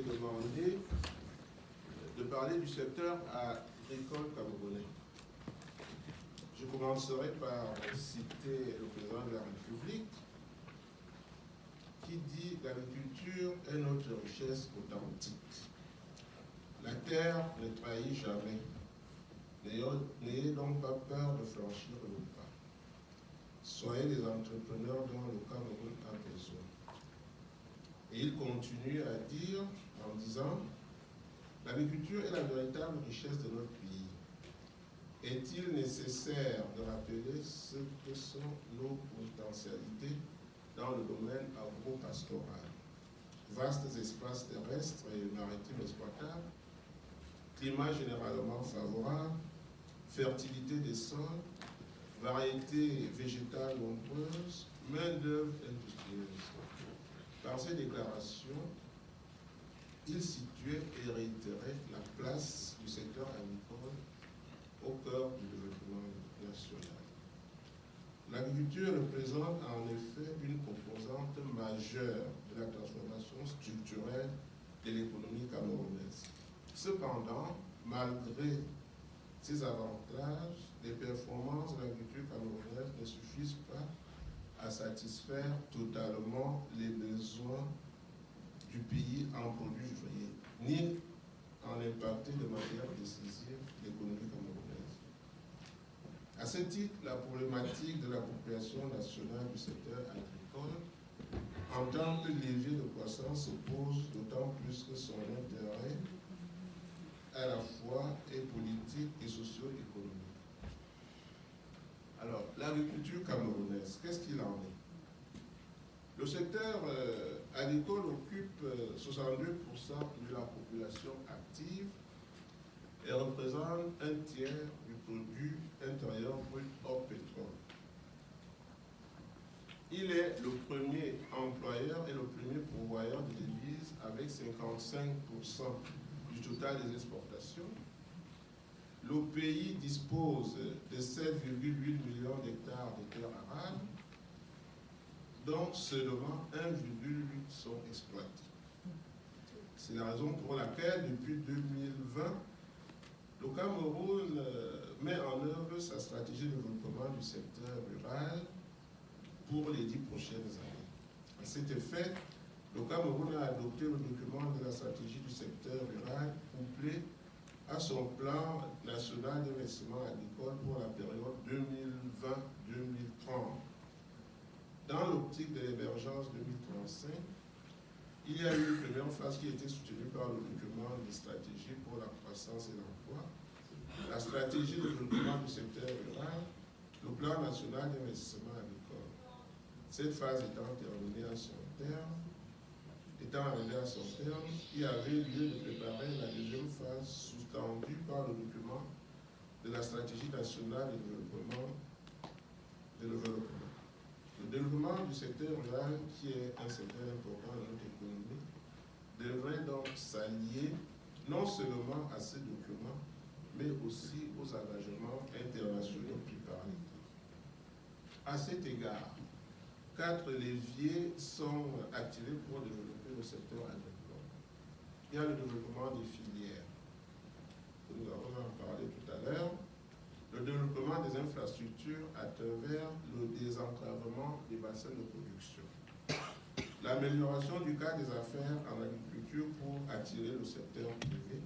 été demandé de parler du secteur agricole camerounais. Je commencerai par citer le président de la République qui dit que l'agriculture est notre richesse authentique. La terre ne trahit jamais. N'ayez donc pas peur de franchir le pas. Soyez les entrepreneurs dont le Cameroun a besoin. Et il continue à dire, en disant, l'agriculture est la véritable richesse de notre pays. Est-il nécessaire de rappeler ce que sont nos potentialités dans le domaine agro-pastoral? Vastes espaces terrestres et maritimes exploitables, climat généralement favorable, fertilité des sols, variétés végétales nombreuses, main-d'œuvre industrielle. Par ces déclarations, il situait et réitérait la place du secteur agricole au cœur du développement national. L'agriculture représente en effet une composante majeure de la transformation structurelle de l'économie camerounaise. Cependant, malgré ces avantages, les performances de l'agriculture camerounaise ne suffisent pas à satisfaire totalement les besoins du pays en produits joyeux, ni en impacter de manière décisive l'économie camerounaise. À ce titre, la problématique de l'appropriation nationale du secteur agricole en tant que levier de croissance se pose d'autant plus que son intérêt à la fois est politique et socio-économique. Alors, l'agriculture camerounaise, qu'est-ce qu'il en est? Le secteur agricole occupe 62% de la population active et représente un tiers du produit intérieur brut hors pétrole. Il est le premier employeur et le premier pourvoyeur de devises avec 55% du total des exportations. Le pays dispose de 7,8 millions d'hectares de terres arables, dont seulement 1,8 sont exploités. C'est la raison pour laquelle, depuis 2020, le Cameroun met en œuvre sa stratégie de développement du secteur rural pour les 10 prochaines années. À cet effet, le Cameroun a adopté le document de la stratégie du secteur rural couplé à son plan national d'investissement agricole pour la période 2020-2030. Dans l'optique de l'émergence 2035, il y a eu une première phase qui a été soutenue par le document de stratégie pour la croissance et l'emploi, la stratégie de développement du secteur rural, le plan national d'investissement agricole. Cette phase étant arrivée à son terme, il avait lieu de préparer la deuxième phase sous-tendue par le document de la stratégie nationale de développement. Le développement du secteur rural, qui est un secteur important de notre économie, devrait donc s'allier non seulement à ce document, mais aussi aux engagements internationaux pris par l'État. À cet égard, 4 leviers sont activés pour développer le secteur agricole. Il y a le développement des filières, que nous avons en parlé tout à l'heure, le développement des infrastructures à travers le désenclavement des bassins de production, l'amélioration du cadre des affaires en agriculture pour attirer le secteur privé,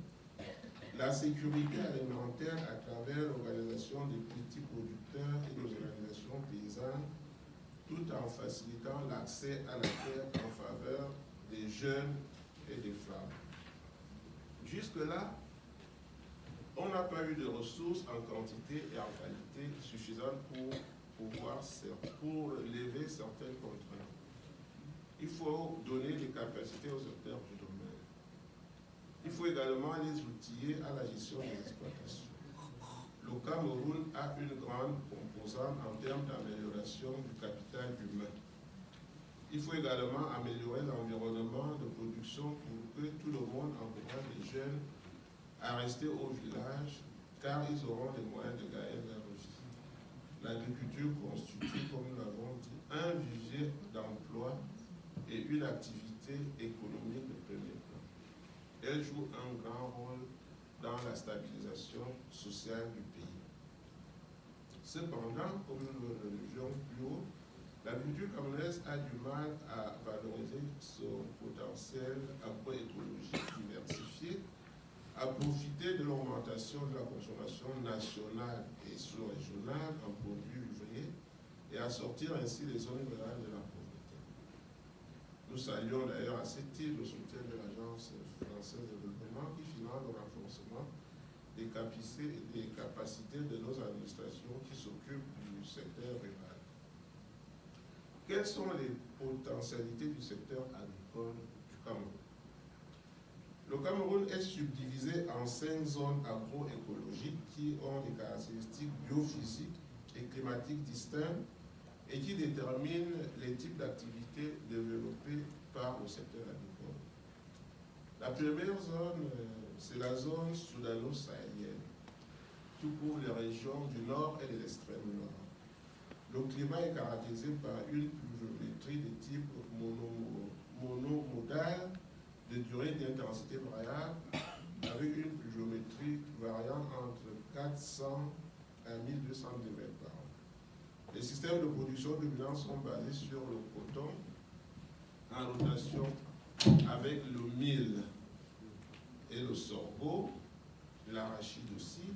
la sécurité alimentaire à travers l'organisation des petits producteurs et des organisations paysannes, tout en facilitant l'accès à la terre en faveur des jeunes et des femmes. Jusque-là, on n'a pas eu de ressources en quantité et en qualité suffisantes pour lever certaines contraintes. Il faut donner des capacités aux acteurs du domaine. Il faut également les outiller à la gestion des exploitations. Le Cameroun a une grande composante en termes d'amélioration du capital humain. Il faut également améliorer l'environnement de production pour que tout le monde encourage les jeunes à rester au village, car ils auront les moyens de gagner leur revenus. L'agriculture constitue, comme nous l'avons dit, un vivier d'emploi et une activité économique de premier plan. Elle joue un grand rôle dans la stabilisation sociale du pays. Cependant, comme nous le disions plus haut, la culture camerounaise a du mal à valoriser son potentiel agroécologique diversifié, à profiter de l'augmentation de la consommation nationale et sous-régionale en produits ouvriers et à sortir ainsi les zones rurales de la pauvreté. Nous saluons d'ailleurs à ce titre le soutien de l'Agence française de développement qui finance le renforcement des capacités de nos administrations qui s'occupent du secteur rural. Quelles sont les potentialités du secteur agricole du Cameroun? Le Cameroun est subdivisé en 5 zones agroécologiques qui ont des caractéristiques biophysiques et climatiques distinctes et qui déterminent les types d'activités développées par le secteur agricole. La première zone, c'est la zone soudano-sahélienne, qui couvre les régions du nord et de l'extrême nord. Le climat est caractérisé par une pluviométrie de type monomodal, de durée d'intensité variable, avec une pluviométrie variant entre 400 à 1200 mm par an. Les systèmes de production dominants sont basés sur le coton en rotation avec le mil et le sorgho, l'arachide aussi.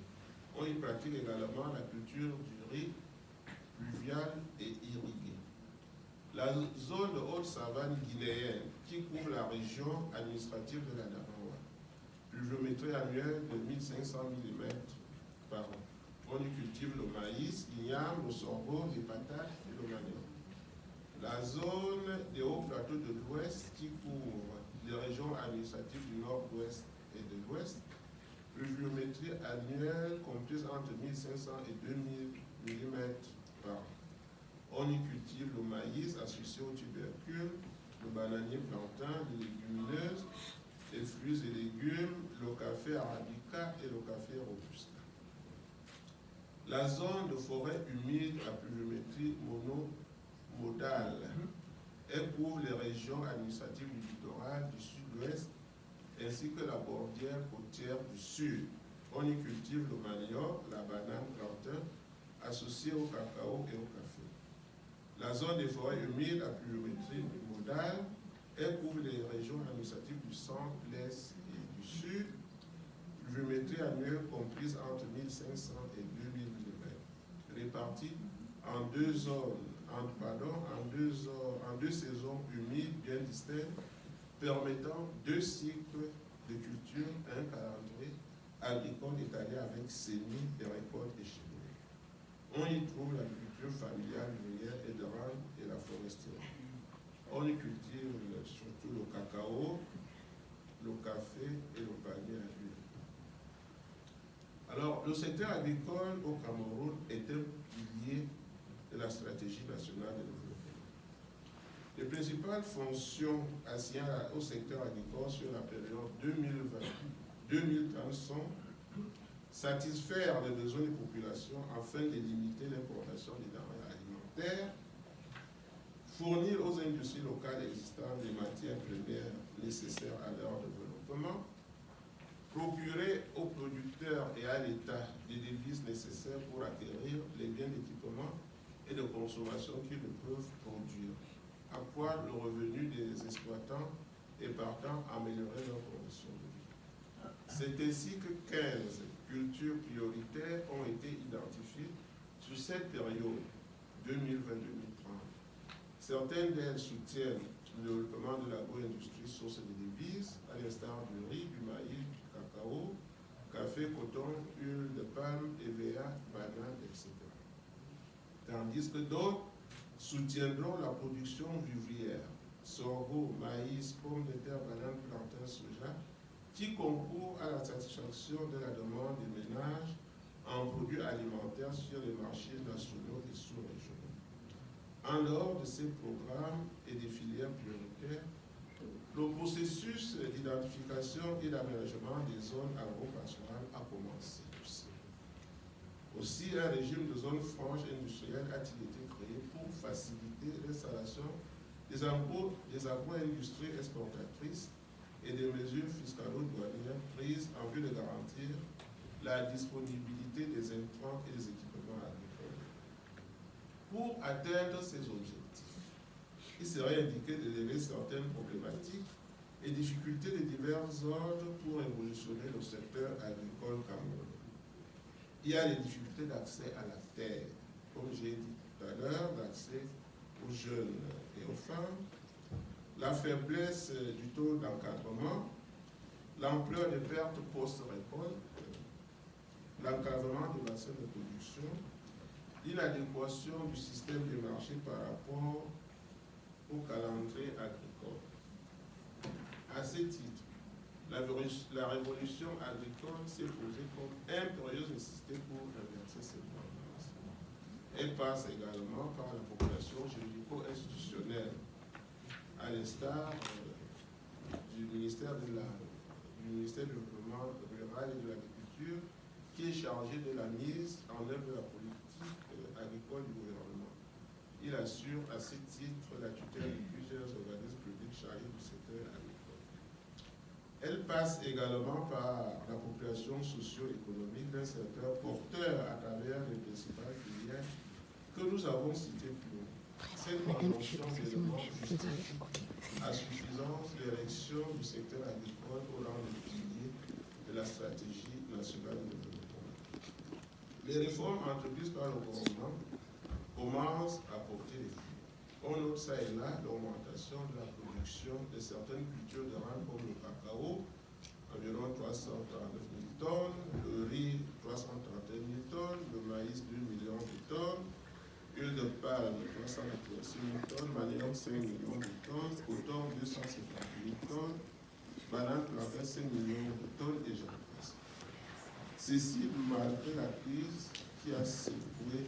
On y pratique également la culture du riz pluvial et irrigué. La zone de haute savane guinéenne qui couvre la région administrative de la Darawa, pluviométrie annuelle de 1500 mm par an. On y cultive le maïs, l'igname, le sorgho, les patates et le manioc. La zone des hauts plateaux de l'ouest qui couvre les régions administratives du nord-ouest et de l'ouest, pluviométrie annuelle comprise entre 1500 et 2000 mm par an. On y cultive le maïs associé au tubercule, le bananier plantain, les légumineuses, les fruits et légumes, le café arabica et le café robusta. La zone de forêt humide à pluviométrie monomodale, elle couvre les régions administratives du littoral du sud-ouest ainsi que la bordière côtière du sud. On y cultive le manioc, la banane plantain, associée au cacao et au café. La zone des forêts humides à pluviométrie modale, elle couvre les régions administratives du centre, l'est et du sud. Pluviométrie annuelle comprise entre 1500 et 2000 mm, répartie en deux zones, en deux saisons humides bien distinctes, permettant 2 cycles de culture, un calendrier agricole étalé avec semis et récoltes échelonnées. On y trouve l'agriculture familiale, minière et de rente et la foresterie. On y cultive surtout le cacao, le café et le palmier à huile. Alors, le secteur agricole au Cameroun est un pilier de la stratégie nationale de développement. Les principales fonctions assignées au secteur agricole sur la période 2020-2030 sont satisfaire les besoins des populations afin de limiter l'importation des denrées alimentaires, fournir aux industries locales existantes des matières premières nécessaires à leur développement, procurer aux producteurs et à l'État des devises nécessaires pour acquérir les biens d'équipement et de consommation qu'ils ne peuvent produire, accroître le revenu des exploitants et partant améliorer leurs conditions de vie. C'est ainsi que 15 cultures prioritaires ont été identifiées sur cette période 2020-2030. Certaines d'elles soutiennent le développement de l'agro-industrie source de devises, à l'instar du riz, du maïs, du cacao, café, coton, huile de palme, EVA, banane, etc. Tandis que d'autres soutiendront la production vivrière, sorgho, maïs, pommes de terre, banane, plantain, soja, qui concourt à la satisfaction de la demande des ménages en produits alimentaires sur les marchés nationaux et sous-régionaux. En dehors de ces programmes et des filières prioritaires, le processus d'identification et d'aménagement des zones agro-pastorales a commencé aussi. Aussi, un régime de zones franches industrielles a-t-il été créé pour faciliter l'installation des agro-industries exportatrices et des mesures fiscalo-douanières prises en vue de garantir la disponibilité des intrants et des équipements agricoles. Pour atteindre ces objectifs, il serait indiqué de lever certaines problématiques et difficultés de divers ordres pour révolutionner le secteur agricole camerounais. Il y a les difficultés d'accès à la terre, comme j'ai dit tout à l'heure, l'accès aux jeunes et aux femmes, la faiblesse du taux d'encadrement, l'ampleur des pertes post-récolte, l'encadrement des bassins de production, l'inadéquation du système de marché par rapport au calendrier agricole. À ce titre, la révolution agricole s'est posée comme impérieuse nécessité pour inverser cette tendance. Elle passe également par la population juridico-institutionnelle, à l'instar du ministère du Développement rural et de l'Agriculture, qui est chargé de la mise en œuvre de la politique agricole du gouvernement. Il assure à ce titre la tutelle de plusieurs organismes publics chargés du secteur agricole. Elle passe également par la population socio-économique d'un secteur porteur à travers les principales filières que nous avons citées plus haut. Cette conjonction d'éléments justifie à suffisance l'érection du secteur agricole au rang de pilier de la stratégie nationale de développement. Les réformes entreprises par le gouvernement commencent à porter les fruits. On note ça et là l'augmentation de la production de certaines cultures de rente comme le cacao, environ 339 000 tonnes, le riz 331 000 tonnes, le maïs 2 millions de tonnes, huile de palme 386 000 tonnes, manioc 5 millions de tonnes, coton 250 000 tonnes, banane 35 millions de tonnes et j'en passe. Ceci malgré la crise qui a secoué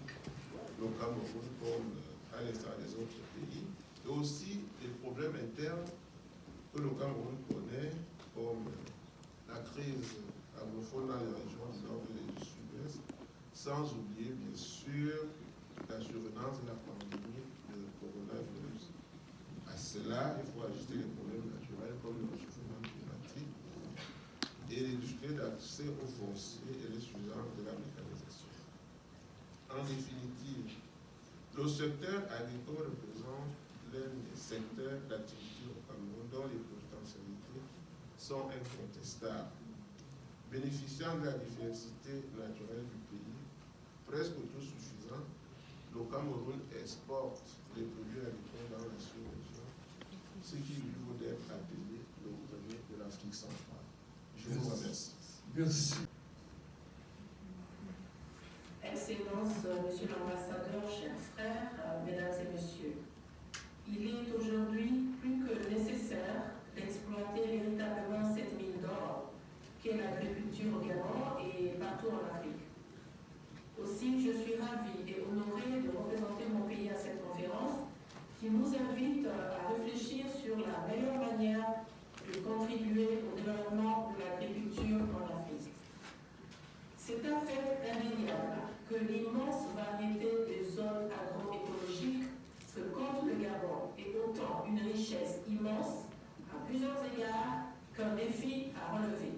le Cameroun comme à l'instar des autres pays, et aussi les problèmes internes que le Cameroun connaît, comme la crise anglophone dans les régions du nord et du sud-ouest, sans oublier bien sûr la survenance de la pandémie de coronavirus. À cela, il faut ajouter les problèmes naturels comme le réchauffement climatique et les difficultés d'accès aux fonciers et l'insuffisance de la mécanisation. En définitive, le secteur agricole représente l'un des secteurs d'activité au Cameroun dont les potentialités sont incontestables. Bénéficiant de la diversité naturelle du pays, presque autosuffisant, le Cameroun exporte les produits agricoles dans la sous-région, ce qui lui vaut d'être appelé le grenier de l'Afrique centrale. Je vous remercie. Merci. Excellences, Monsieur l'ambassadeur, chers frères, Mesdames et Messieurs, il est aujourd'hui plus que nécessaire d'exploiter véritablement cette mine d'or qu'est l'agriculture au Gabon et partout en Afrique. Aussi, je suis ravie et honorée de représenter mon pays à cette conférence qui nous invite à réfléchir sur la meilleure manière de contribuer au développement de l'agriculture en Afrique. C'est un fait indéniable que l'immense variété des zones agroécologiques que compte le Gabon est autant une richesse immense à plusieurs égards qu'un défi à relever.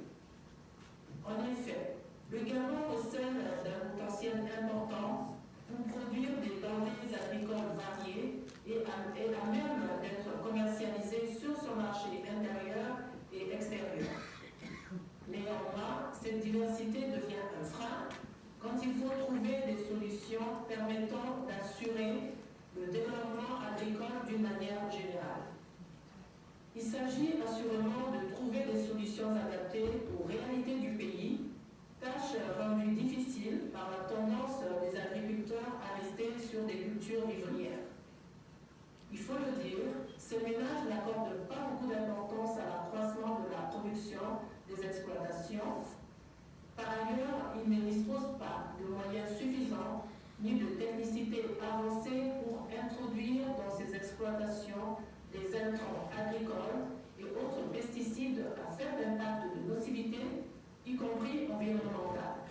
En effet, le Gabon possède un potentiel important pour produire des denrées agricoles variées et à même d'être commercialisées sur son marché intérieur et extérieur. Néanmoins, cette diversité devient un frein quand il faut trouver des solutions permettant d'assurer le développement agricole d'une manière générale. Il s'agit assurément de trouver des solutions adaptées aux réalités du pays, tâche rendue difficile par la tendance des agriculteurs à rester sur des cultures vivrières. Il faut le dire, ces ménages n'accordent pas beaucoup d'importance à l'accroissement de la production des exploitations. Par ailleurs, ils ne disposent pas de moyens suffisants ni de technicité avancée pour introduire dans ces exploitations des intrants agricoles et autres pesticides à faible impact de nocivité, y compris environnementale.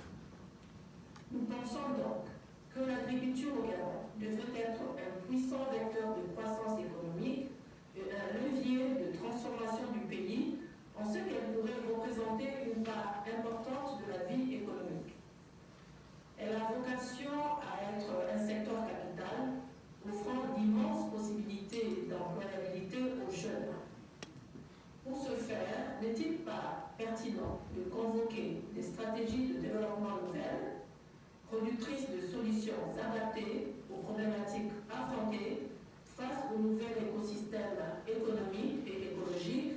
Nous pensons donc que l'agriculture au Gabon devrait être un puissant vecteur de croissance économique et un levier maintenant de convoquer des stratégies de développement nouvelles, productrices de solutions adaptées aux problématiques affrontées face au nouvel écosystème économique et écologique,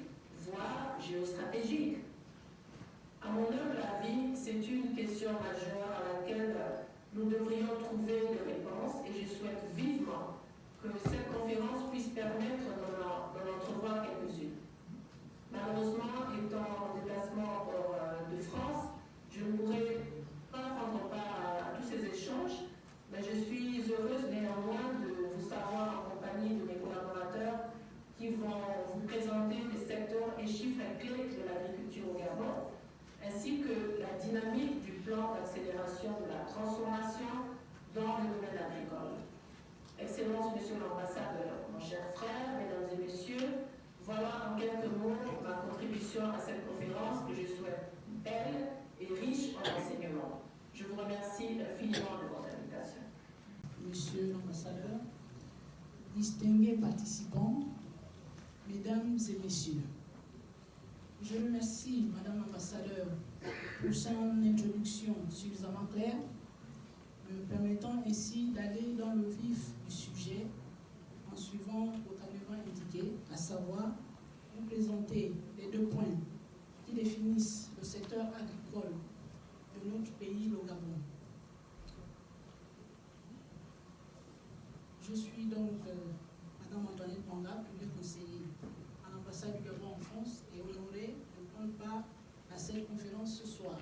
voire géostratégique. À mon humble avis, c'est une question majeure à laquelle nous devrions trouver des réponses et je souhaite vivement que cette conférence puisse permettre d'en entrevoir quelques-unes. Malheureusement, étant en déplacement hors de France, je ne pourrai pas prendre part à tous ces échanges, mais je suis heureuse néanmoins de vous savoir en compagnie de mes collaborateurs qui vont vous présenter les secteurs et chiffres clés de l'agriculture au Gabon, ainsi que la dynamique du plan d'accélération de la transformation dans le domaine agricole. Excellence, Monsieur l'ambassadeur, mon cher frère, Mesdames et Messieurs, voilà en quelques mots ma contribution à cette conférence que je souhaite belle et riche en enseignements. Je vous remercie infiniment de votre invitation. Monsieur l'ambassadeur, distingués participants, Mesdames et Messieurs, je remercie Madame l'ambassadeur pour son introduction suffisamment claire, me permettant ainsi d'aller dans le vif du sujet en suivant le cadre indiqué, à savoir vous présenter les 2 points qui définissent le secteur agricole de notre pays, le Gabon. Je suis donc Madame Antoinette Manga, premier conseiller à l'ambassade du Gabon en France et honorée de prendre part à cette conférence ce soir.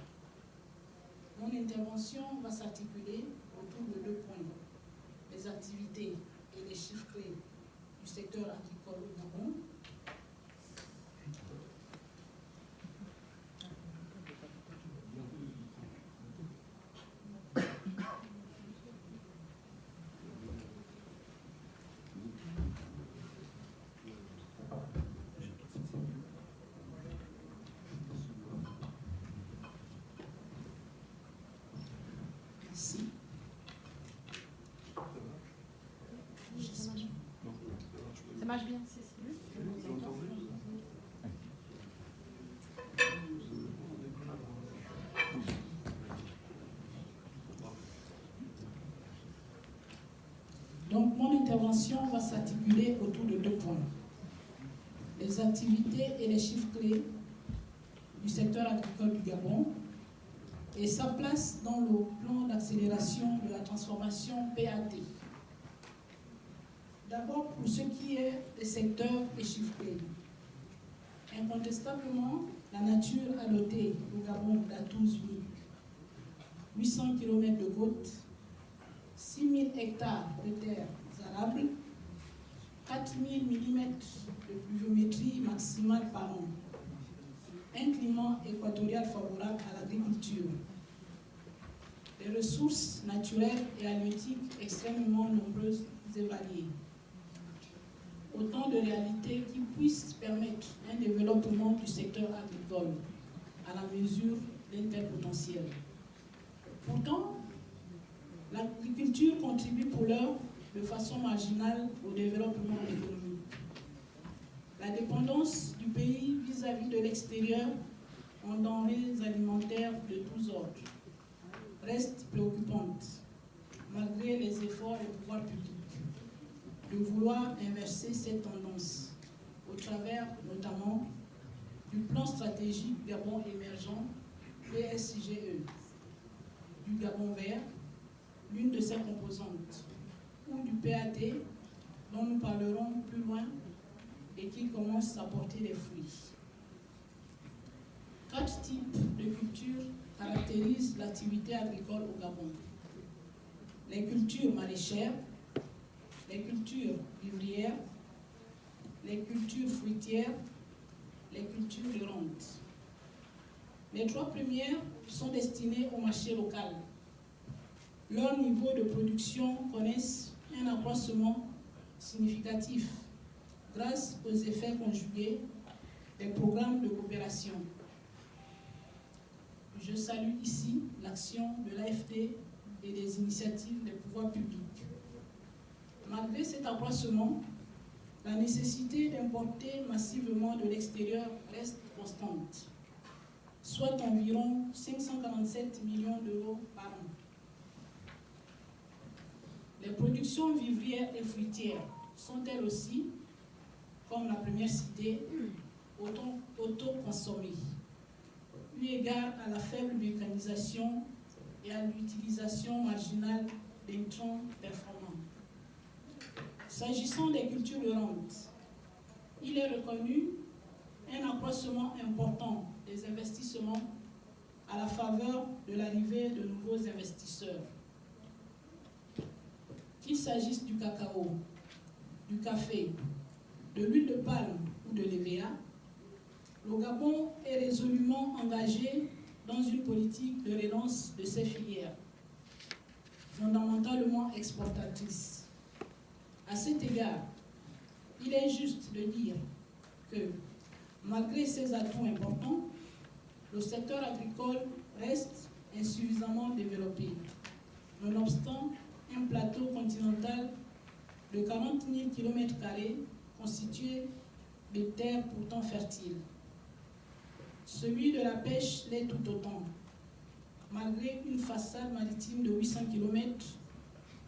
Mon intervention va s'articuler autour de 2 points: les activités et les chiffres clés du secteur agricole au Gabon, ici. Ça marche bien, Cécile. Donc, mon intervention va s'articuler autour de 2 points: les activités et les chiffres clés du secteur agricole du Gabon et sa place dans le plan d'accélération de la transformation PAT. D'abord, pour ce qui est des secteurs et chiffres clés. Incontestablement, la nature a doté au Gabon d'atouts uniques. 800 km de côtes, 6 000 hectares de terres arables, 4 000 mm de pluviométrie maximale par an, un climat équatorial favorable à l'agriculture, des ressources naturelles et halieutiques extrêmement nombreuses et variées. Autant de réalités qui puissent permettre un développement du secteur agricole à la mesure d'un tel potentiel. Pourtant, l'agriculture contribue pour l'heure de façon marginale au développement économique. La dépendance du pays vis-à-vis de l'extérieur en denrées alimentaires de tous ordres reste préoccupante, malgré les efforts des pouvoirs publics de vouloir inverser cette tendance au travers notamment du plan stratégique Gabon émergent PSGE, du Gabon vert, l'une de ses composantes, ou du PAT dont nous parlerons plus loin et qui commence à porter des fruits. 4 types de cultures caractérisent l'activité agricole au Gabon: les cultures maraîchères, les cultures vivrières, les cultures fruitières, les cultures de rente. Les 3 premières sont destinées au marché local. Leur niveau de production connaissent un accroissement significatif grâce aux effets conjugués des programmes de coopération. Je salue ici l'action de l'AFD et des initiatives des pouvoirs publics. Malgré cet accroissement, la nécessité d'importer massivement de l'extérieur reste constante. soit environ 547 millions d'euros par an. Les productions vivrières et fruitières sont elles aussi, comme la première citée, auto-consommées, eu égard à la faible mécanisation et à l'utilisation marginale d'intrants performants. S'agissant des cultures de rente, il est reconnu un accroissement important des investissements à la faveur de l'arrivée de nouveaux investisseurs. Qu'il s'agisse du cacao, du café, de l'huile de palme ou de l'EVA, le Gabon est résolument engagé dans une politique de relance de ces filières, fondamentalement exportatrices. À cet égard, il est juste de dire que, malgré ces atouts importants, le secteur agricole reste insuffisamment développé, nonobstant un plateau continental de 40 000 km² constitué de terres pourtant fertiles. Celui de la pêche l'est tout autant, malgré une façade maritime de 800 km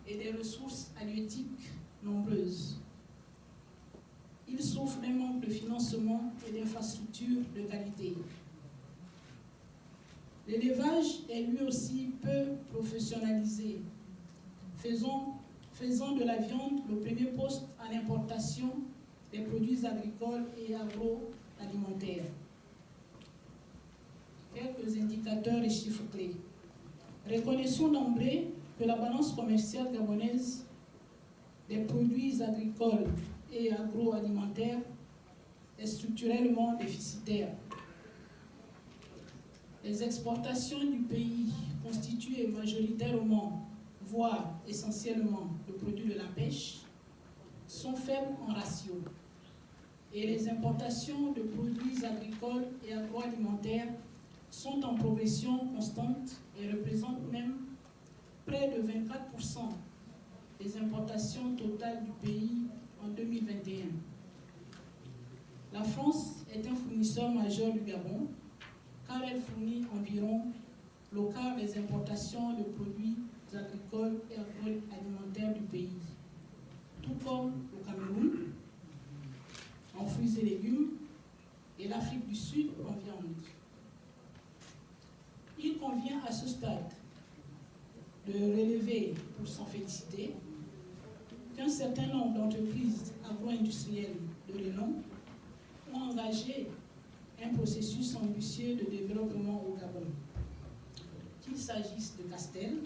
et des ressources halieutiques nombreuses. Il souffre d'un manque de financement et d'infrastructures de qualité. L'élevage est lui aussi peu professionnalisé, faisant de la viande le premier poste à l'importation des produits agricoles et agroalimentaires. Quelques indicateurs et chiffres clés. Reconnaissons d'emblée que la balance commerciale gabonaise des produits agricoles et agroalimentaires est structurellement déficitaire. Les exportations du pays, constituées majoritairement, voire essentiellement, de produits de la pêche, sont faibles en ratio. Et les importations de produits agricoles et agroalimentaires sont en progression constante et représentent même près de 24% des importations totales du pays en 2021. La France est un fournisseur majeur du Gabon, car elle fournit environ le quart des importations de produits agricoles et agroalimentaires du pays, tout comme le Cameroun en fruits et légumes et l'Afrique du Sud en viande. Il convient à ce stade de relever, pour s'en féliciter, qu'un certain nombre d'entreprises agro-industrielles de renom ont engagé un processus ambitieux de développement au Gabon. Qu'il s'agisse de Castel,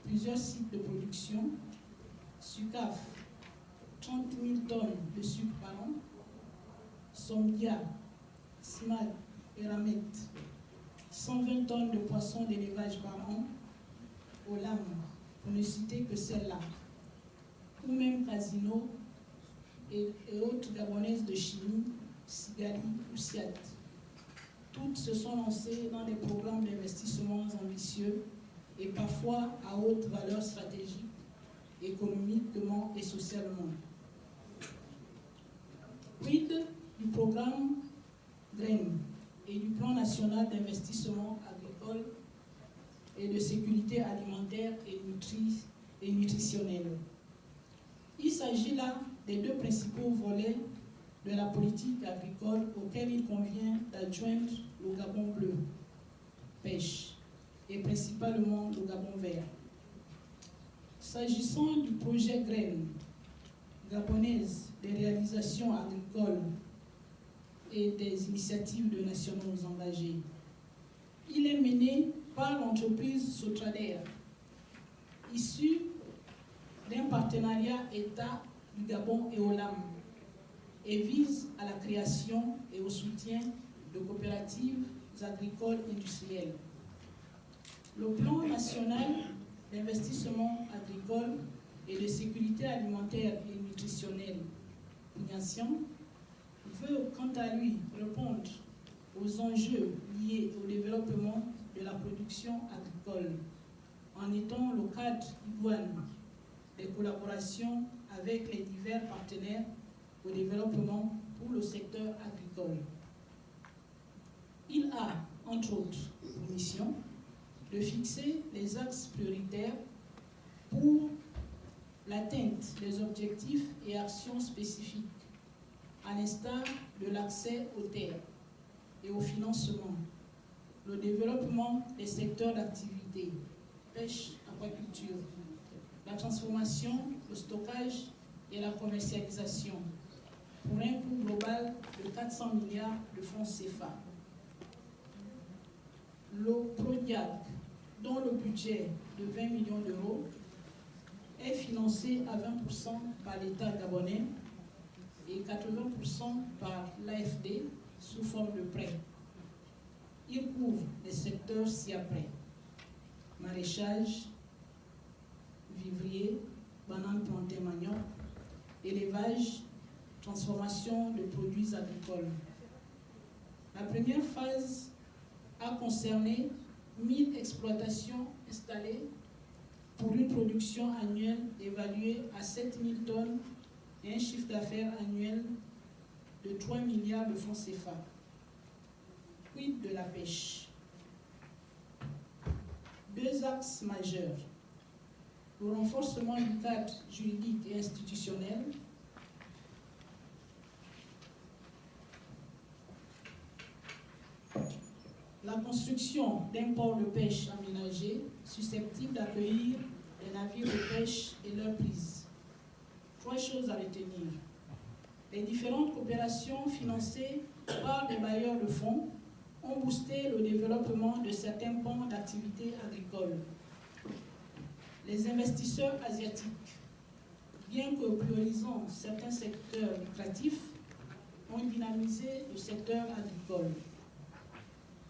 plusieurs sites de production, Sucaf, 30 000 tonnes de sucre par an, Somdia, Smad et Ramet, 120 tonnes de poissons d'élevage par an, Olam, pour ne citer que celle-là, ou même Casino et autres gabonaises de chimie, Sigali ou Siat. Toutes se sont lancées dans des programmes d'investissement ambitieux et parfois à haute valeur stratégique, économiquement et socialement. Quid du programme GRAIN et du plan national d'investissement agricole et de sécurité alimentaire et nutritionnelle. Il s'agit là des deux principaux volets de la politique agricole auquel il convient d'adjoindre le Gabon bleu, pêche, et principalement le Gabon vert. S'agissant du projet GRAIN, gabonaise des réalisations agricoles et des initiatives de nationaux engagés, il est mené par l'entreprise Sotrader, issue d'un partenariat État du Gabon et Olam, et vise à la création et au soutien de coopératives agricoles industrielles. Le plan national d'investissement agricole et de sécurité alimentaire et nutritionnelle, PNASIAN, veut quant à lui répondre aux enjeux liés au développement de la production agricole, en étant le cadre idoine des collaborations avec les divers partenaires au développement pour le secteur agricole. Il a, entre autres, pour mission de fixer les axes prioritaires pour l'atteinte des objectifs et actions spécifiques, à l'instar de l'accès aux terres et au financement, le développement des secteurs d'activité, pêche, aquaculture, la transformation, le stockage et la commercialisation, pour un coût global de 400 milliards de francs CFA. Le PRODIAC, dont le budget de 20 millions d'euros, est financé à 20% par l'État gabonais et 80% par l'AFD sous forme de prêt. Il couvre les secteurs ci-après: maraîchage, vivrier, bananes plantées manioc, élevage, transformation de produits agricoles. La première phase a concerné 1000 exploitations installées pour une production annuelle évaluée à 7000 tonnes et un chiffre d'affaires annuel de 3 milliards de francs CFA. Quid de la pêche? Deux axes majeurs: le renforcement du cadre juridique et institutionnel, la construction d'un port de pêche aménagé susceptible d'accueillir les navires de pêche et leurs prises. Trois choses à retenir: les différentes coopérations financées par des bailleurs de fonds ont boosté le développement de certains pans d'activités agricoles. Les investisseurs asiatiques, bien que priorisant certains secteurs lucratifs, ont dynamisé le secteur agricole.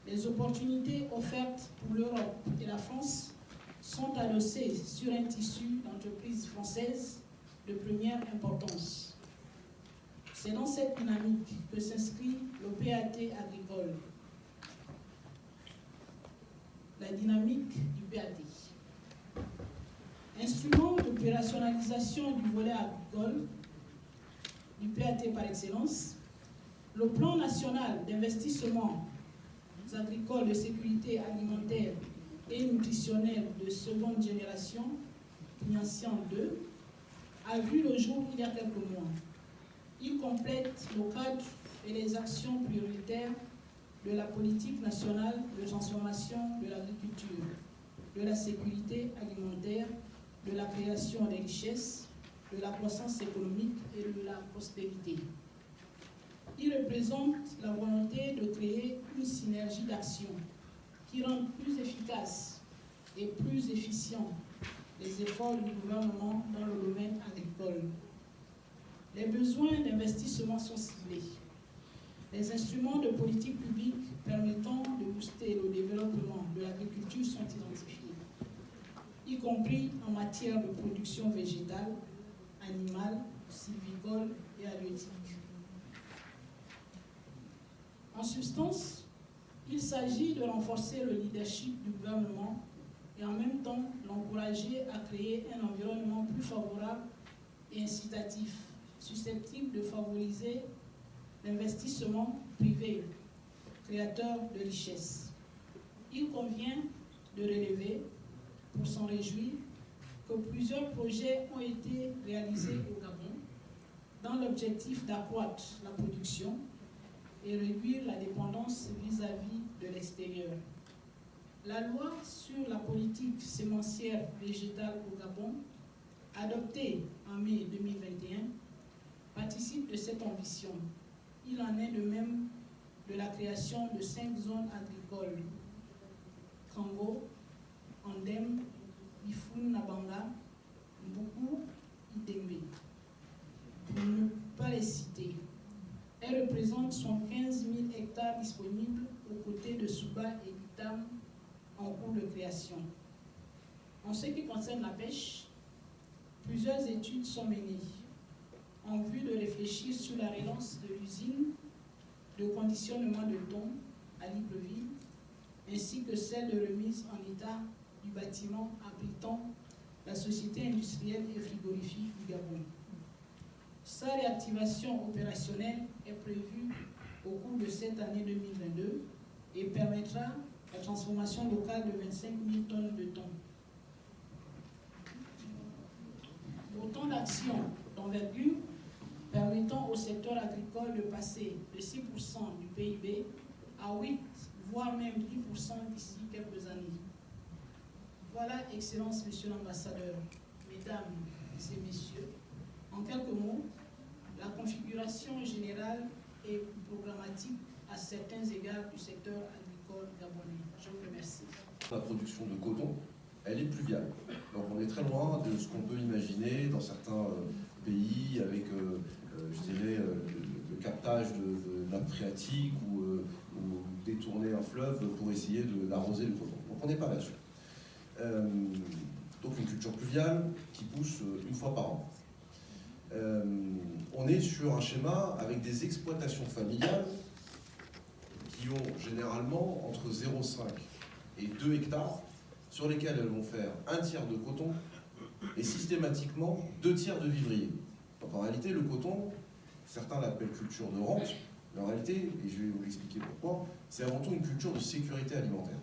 Les opportunités offertes pour l'Europe et la France sont adossées sur un tissu d'entreprises françaises de première importance. C'est dans cette dynamique que s'inscrit le PAT agricole. La dynamique du PAT. Instrument d'opérationnalisation du volet agricole, du PAT par excellence, le plan national d'investissement agricoles de sécurité alimentaire et nutritionnelle de seconde génération, Pignacien 2, a vu le jour il y a quelques mois. Il complète le cadre et les actions prioritaires de la politique nationale de transformation de l'agriculture, de la sécurité alimentaire, de la création des richesses, de la croissance économique et de la prospérité. Il représente la volonté de créer une synergie d'action qui rende plus efficace et plus efficient les efforts du gouvernement dans le domaine agricole. Les besoins d'investissement sont ciblés. Les instruments de politique publique permettant de booster le développement de l'agriculture sont identifiés, y compris en matière de production végétale, animale, sylvicole et halieutique. En substance, il s'agit de renforcer le leadership du gouvernement et en même temps l'encourager à créer un environnement plus favorable et incitatif, susceptible de favoriser l'investissement privé, créateur de richesses. Il convient de relever, pour s'en réjouir, que plusieurs projets ont été réalisés au Gabon dans l'objectif d'accroître la production et réduire la dépendance vis-à-vis de l'extérieur. La loi sur la politique sémencière végétale au Gabon, adoptée en mai 2021, participe de cette ambition. Il en est de même de la création de 5 zones agricoles: Kango, Andem, Bifun Nabanga, Mbuku, Idembe. Pour ne pas les citer, elles représentent 115 000 hectares disponibles aux côtés de Souba et d'Itam en cours de création. En ce qui concerne la pêche, plusieurs études sont menées en vue de réfléchir sur la relance de l'usine de conditionnement de thon à Libreville, ainsi que celle de remise en état du bâtiment abritant la société industrielle et frigorifique du Gabon. Sa réactivation opérationnelle est prévue au cours de cette année 2022 et permettra la transformation locale de 25 000 tonnes de thon. Autant d'actions d'envergure permettant au secteur agricole de passer de 6% du PIB à 8, voire même 10% d'ici quelques années. Voilà, Excellence, Monsieur l'Ambassadeur, Mesdames et Messieurs, en quelques mots, la configuration générale et programmatique à certains égards du secteur agricole gabonais. Je vous remercie. La production de coton, elle est pluviale. Donc on est très loin de ce qu'on peut imaginer dans certains pays avec, je dirais, le captage de nappes phréatiques ou détourner un fleuve pour essayer d'arroser le coton. Donc on n'est pas là-dessus. Donc une culture pluviale qui pousse une fois par an. On est sur un schéma avec des exploitations familiales qui ont généralement entre 0,5 et 2 hectares sur lesquels elles vont faire un tiers de coton et systématiquement 2 tiers de vivrier. Donc en réalité, le coton, certains l'appellent culture de rente, mais en réalité, et je vais vous l'expliquer pourquoi, c'est avant tout une culture de sécurité alimentaire.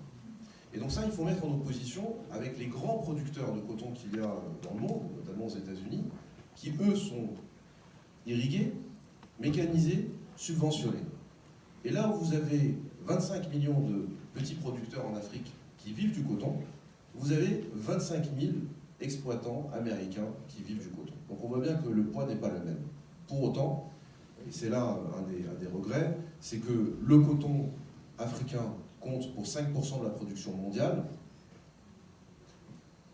Et donc ça, il faut mettre en opposition avec les grands producteurs de coton qu'il y a dans le monde, notamment aux États-Unis, qui eux sont irrigués, mécanisés, subventionnés. Et là où vous avez 25 millions de petits producteurs en Afrique qui vivent du coton, vous avez 25 000 exploitants américains qui vivent du coton. Donc on voit bien que le poids n'est pas le même. Pour autant, et c'est là un des regrets, c'est que le coton africain compte pour 5% de la production mondiale,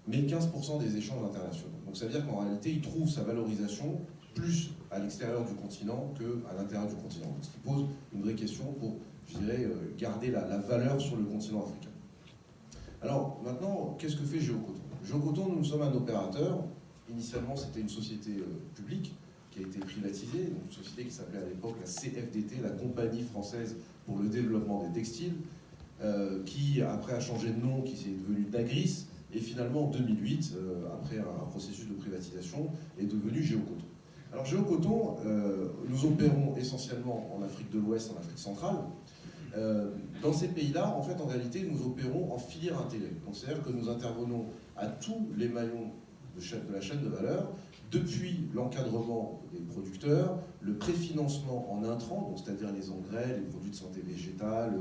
mais 15% des échanges internationaux. Donc ça veut dire qu'en réalité, il trouve sa valorisation plus à l'extérieur du continent qu'à l'intérieur du continent. Ce qui pose une vraie question pour, je dirais, garder la valeur sur le continent africain. Alors maintenant, qu'est-ce que fait Géocoton? Géocoton, nous sommes un opérateur. Initialement, c'était une société publique qui a été privatisée, donc une société qui s'appelait à l'époque la CFDT, la Compagnie française pour le développement des textiles, qui après a changé de nom, qui s'est devenu Dagris, et finalement en 2008, après un processus de privatisation, est devenu Géocoton. Alors Géocoton, nous opérons essentiellement en Afrique de l'Ouest, en Afrique centrale. Dans ces pays-là, en fait, en réalité, nous opérons en filière intégrée. Donc c'est-à-dire que nous intervenons à tous les maillons de la chaîne de valeur, depuis l'encadrement des producteurs, le préfinancement en intrants, c'est-à-dire les engrais, les produits de santé végétale,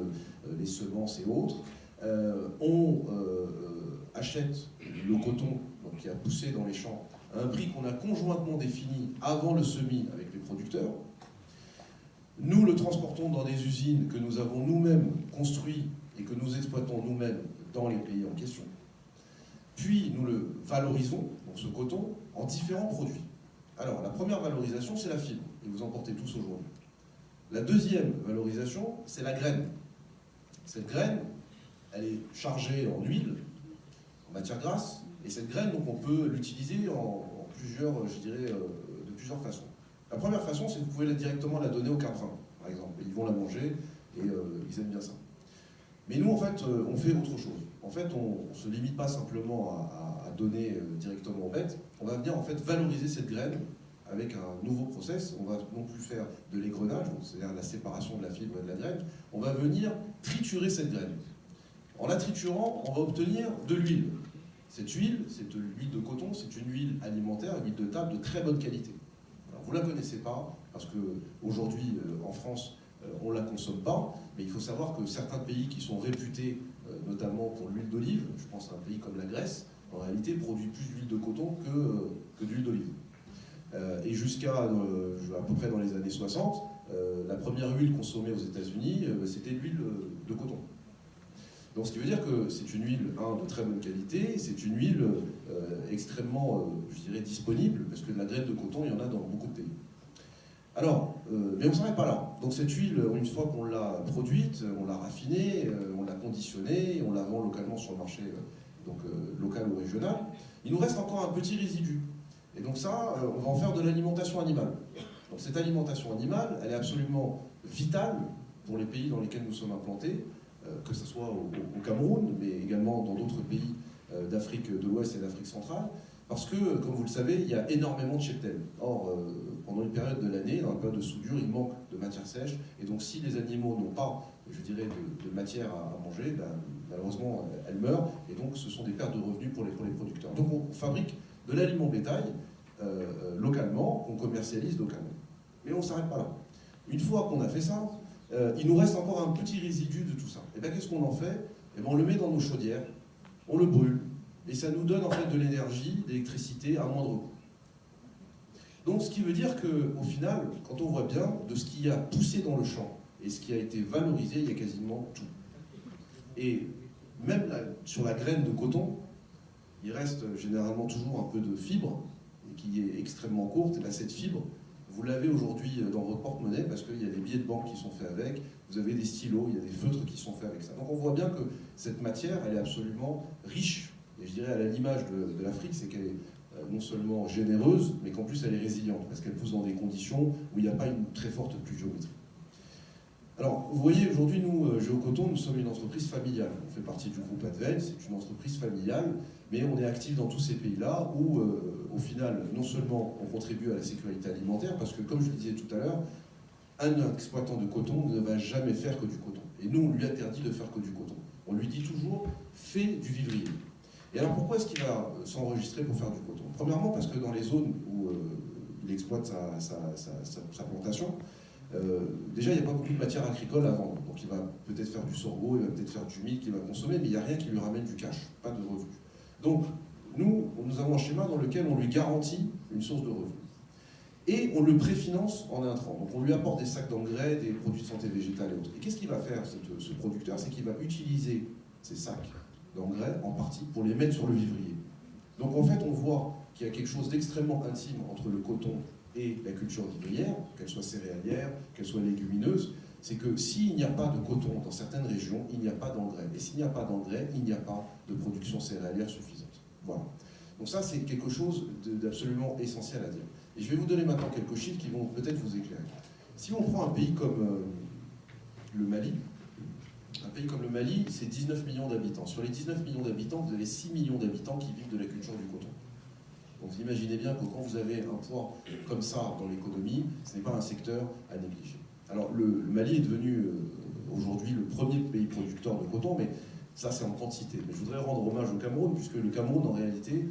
les semences et autres. On achète le coton donc, qui a poussé dans les champs à un prix qu'on a conjointement défini avant le semis avec les producteurs. Nous le transportons dans des usines que nous avons nous-mêmes construites et que nous exploitons nous-mêmes dans les pays en question. Puis nous le valorisons, donc ce coton, en différents produits. Alors la première valorisation, c'est la fibre, et vous en portez tous aujourd'hui. La deuxième valorisation, c'est la graine. Cette graine, elle est chargée en huile, en matière grasse, et cette graine, donc, on peut l'utiliser en plusieurs, je dirais, de plusieurs façons. La première façon, c'est que vous pouvez directement la donner aux caprins, par exemple. Et ils vont la manger, et ils aiment bien ça. Mais nous, en fait, on fait autre chose. En fait, on ne se limite pas simplement à donner directement aux bêtes. On va venir, en fait, valoriser cette graine avec un nouveau process. On va non plus faire de l'égrenage, c'est-à-dire la séparation de la fibre et de la graine. On va venir triturer cette graine. En la triturant, on va obtenir de l'huile. Cette huile, c'est l'huile de coton, c'est une huile alimentaire, une huile de table de très bonne qualité. Alors, vous ne la connaissez pas, parce qu'aujourd'hui, en France, on ne la consomme pas, mais il faut savoir que certains pays qui sont réputés, notamment pour l'huile d'olive, je pense à un pays comme la Grèce, en réalité produit plus d'huile de coton que d'huile d'olive. Et jusqu'à à peu près dans les années 60, la première huile consommée aux États-Unis, c'était l'huile de coton. Donc ce qui veut dire que c'est une huile de très bonne qualité, c'est une huile extrêmement, je dirais, disponible, parce que de la graine de coton, il y en a dans beaucoup de pays. Alors, mais on ne s'arrête pas là. Donc cette huile, une fois qu'on l'a produite, on l'a raffinée, on l'a conditionnée, on la vend localement sur le marché local ou régional, il nous reste encore un petit résidu. Et donc ça, on va en faire de l'alimentation animale. Donc cette alimentation animale, elle est absolument vitale pour les pays dans lesquels nous sommes implantés, que ce soit au Cameroun, mais également dans d'autres pays d'Afrique de l'Ouest et d'Afrique centrale, Parce que, comme vous le savez, il y a énormément de cheptels. Or, pendant une période de l'année, dans la période de soudure, il manque de matière sèche. Et donc, si les animaux n'ont pas, je dirais, de matière à manger, ben, malheureusement, elles meurent. Et donc, ce sont des pertes de revenus pour les producteurs. Donc, on fabrique de l'aliment bétail localement, qu'on commercialise localement. Mais on ne s'arrête pas là. Une fois qu'on a fait ça, il nous reste encore un petit résidu de tout ça. Et bien, qu'est-ce qu'on en fait? Et ben, on le met dans nos chaudières, on le brûle. Et ça nous donne en fait de l'énergie, de l'électricité à moindre coût. Donc ce qui veut dire qu'au final, quand on voit bien de ce qui a poussé dans le champ et ce qui a été valorisé, il y a quasiment tout. Et même sur la graine de coton, il reste généralement toujours un peu de fibre, et qui est extrêmement courte. Et bien, cette fibre, vous l'avez aujourd'hui dans votre porte-monnaie parce qu'il y a des billets de banque qui sont faits avec, vous avez des stylos, il y a des feutres qui sont faits avec ça. Donc on voit bien que cette matière, elle est absolument riche. Et je dirais à l'image de l'Afrique, c'est qu'elle est non seulement généreuse, mais qu'en plus elle est résiliente, parce qu'elle pousse dans des conditions où il n'y a pas une très forte pluviométrie. Alors, vous voyez, aujourd'hui, nous, Géocoton, nous sommes une entreprise familiale. On fait partie du groupe Advent, c'est une entreprise familiale, mais on est actif dans tous ces pays-là où, au final, non seulement on contribue à la sécurité alimentaire, parce que, comme je le disais tout à l'heure, un exploitant de coton ne va jamais faire que du coton. Et nous, on lui interdit de faire que du coton. On lui dit toujours, fais du vivrier. Et alors pourquoi est-ce qu'il va s'enregistrer pour faire du coton? Premièrement parce que dans les zones où il exploite sa plantation, déjà il n'y a pas beaucoup de matière agricole à vendre. Donc il va peut-être faire du sorgho, il va peut-être faire du mil qu'il va consommer, mais il n'y a rien qui lui ramène du cash, pas de revenus. Donc nous avons un schéma dans lequel on lui garantit une source de revenus. Et on le préfinance en intrants. Donc on lui apporte des sacs d'engrais, des produits de santé végétale et autres. Et qu'est-ce qu'il va faire ce producteur? C'est qu'il va utiliser ces sacs d'engrais en partie pour les mettre sur le vivrier. Donc en fait on voit qu'il y a quelque chose d'extrêmement intime entre le coton et la culture vivrière, qu'elle soit céréalière, qu'elle soit légumineuse. C'est que s'il n'y a pas de coton dans certaines régions, il n'y a pas d'engrais. Et s'il n'y a pas d'engrais, il n'y a pas de production céréalière suffisante. Voilà. Donc ça c'est quelque chose d'absolument essentiel à dire. Et je vais vous donner maintenant quelques chiffres qui vont peut-être vous éclairer. Si on prend un pays comme le Mali, c'est 19 millions d'habitants. Sur les 19 millions d'habitants, vous avez 6 millions d'habitants qui vivent de la culture du coton. Donc vous imaginez bien que quand vous avez un poids comme ça dans l'économie, ce n'est pas un secteur à négliger. Alors le Mali est devenu aujourd'hui le premier pays producteur de coton, mais ça c'est en quantité. Mais je voudrais rendre hommage au Cameroun, puisque le Cameroun en réalité,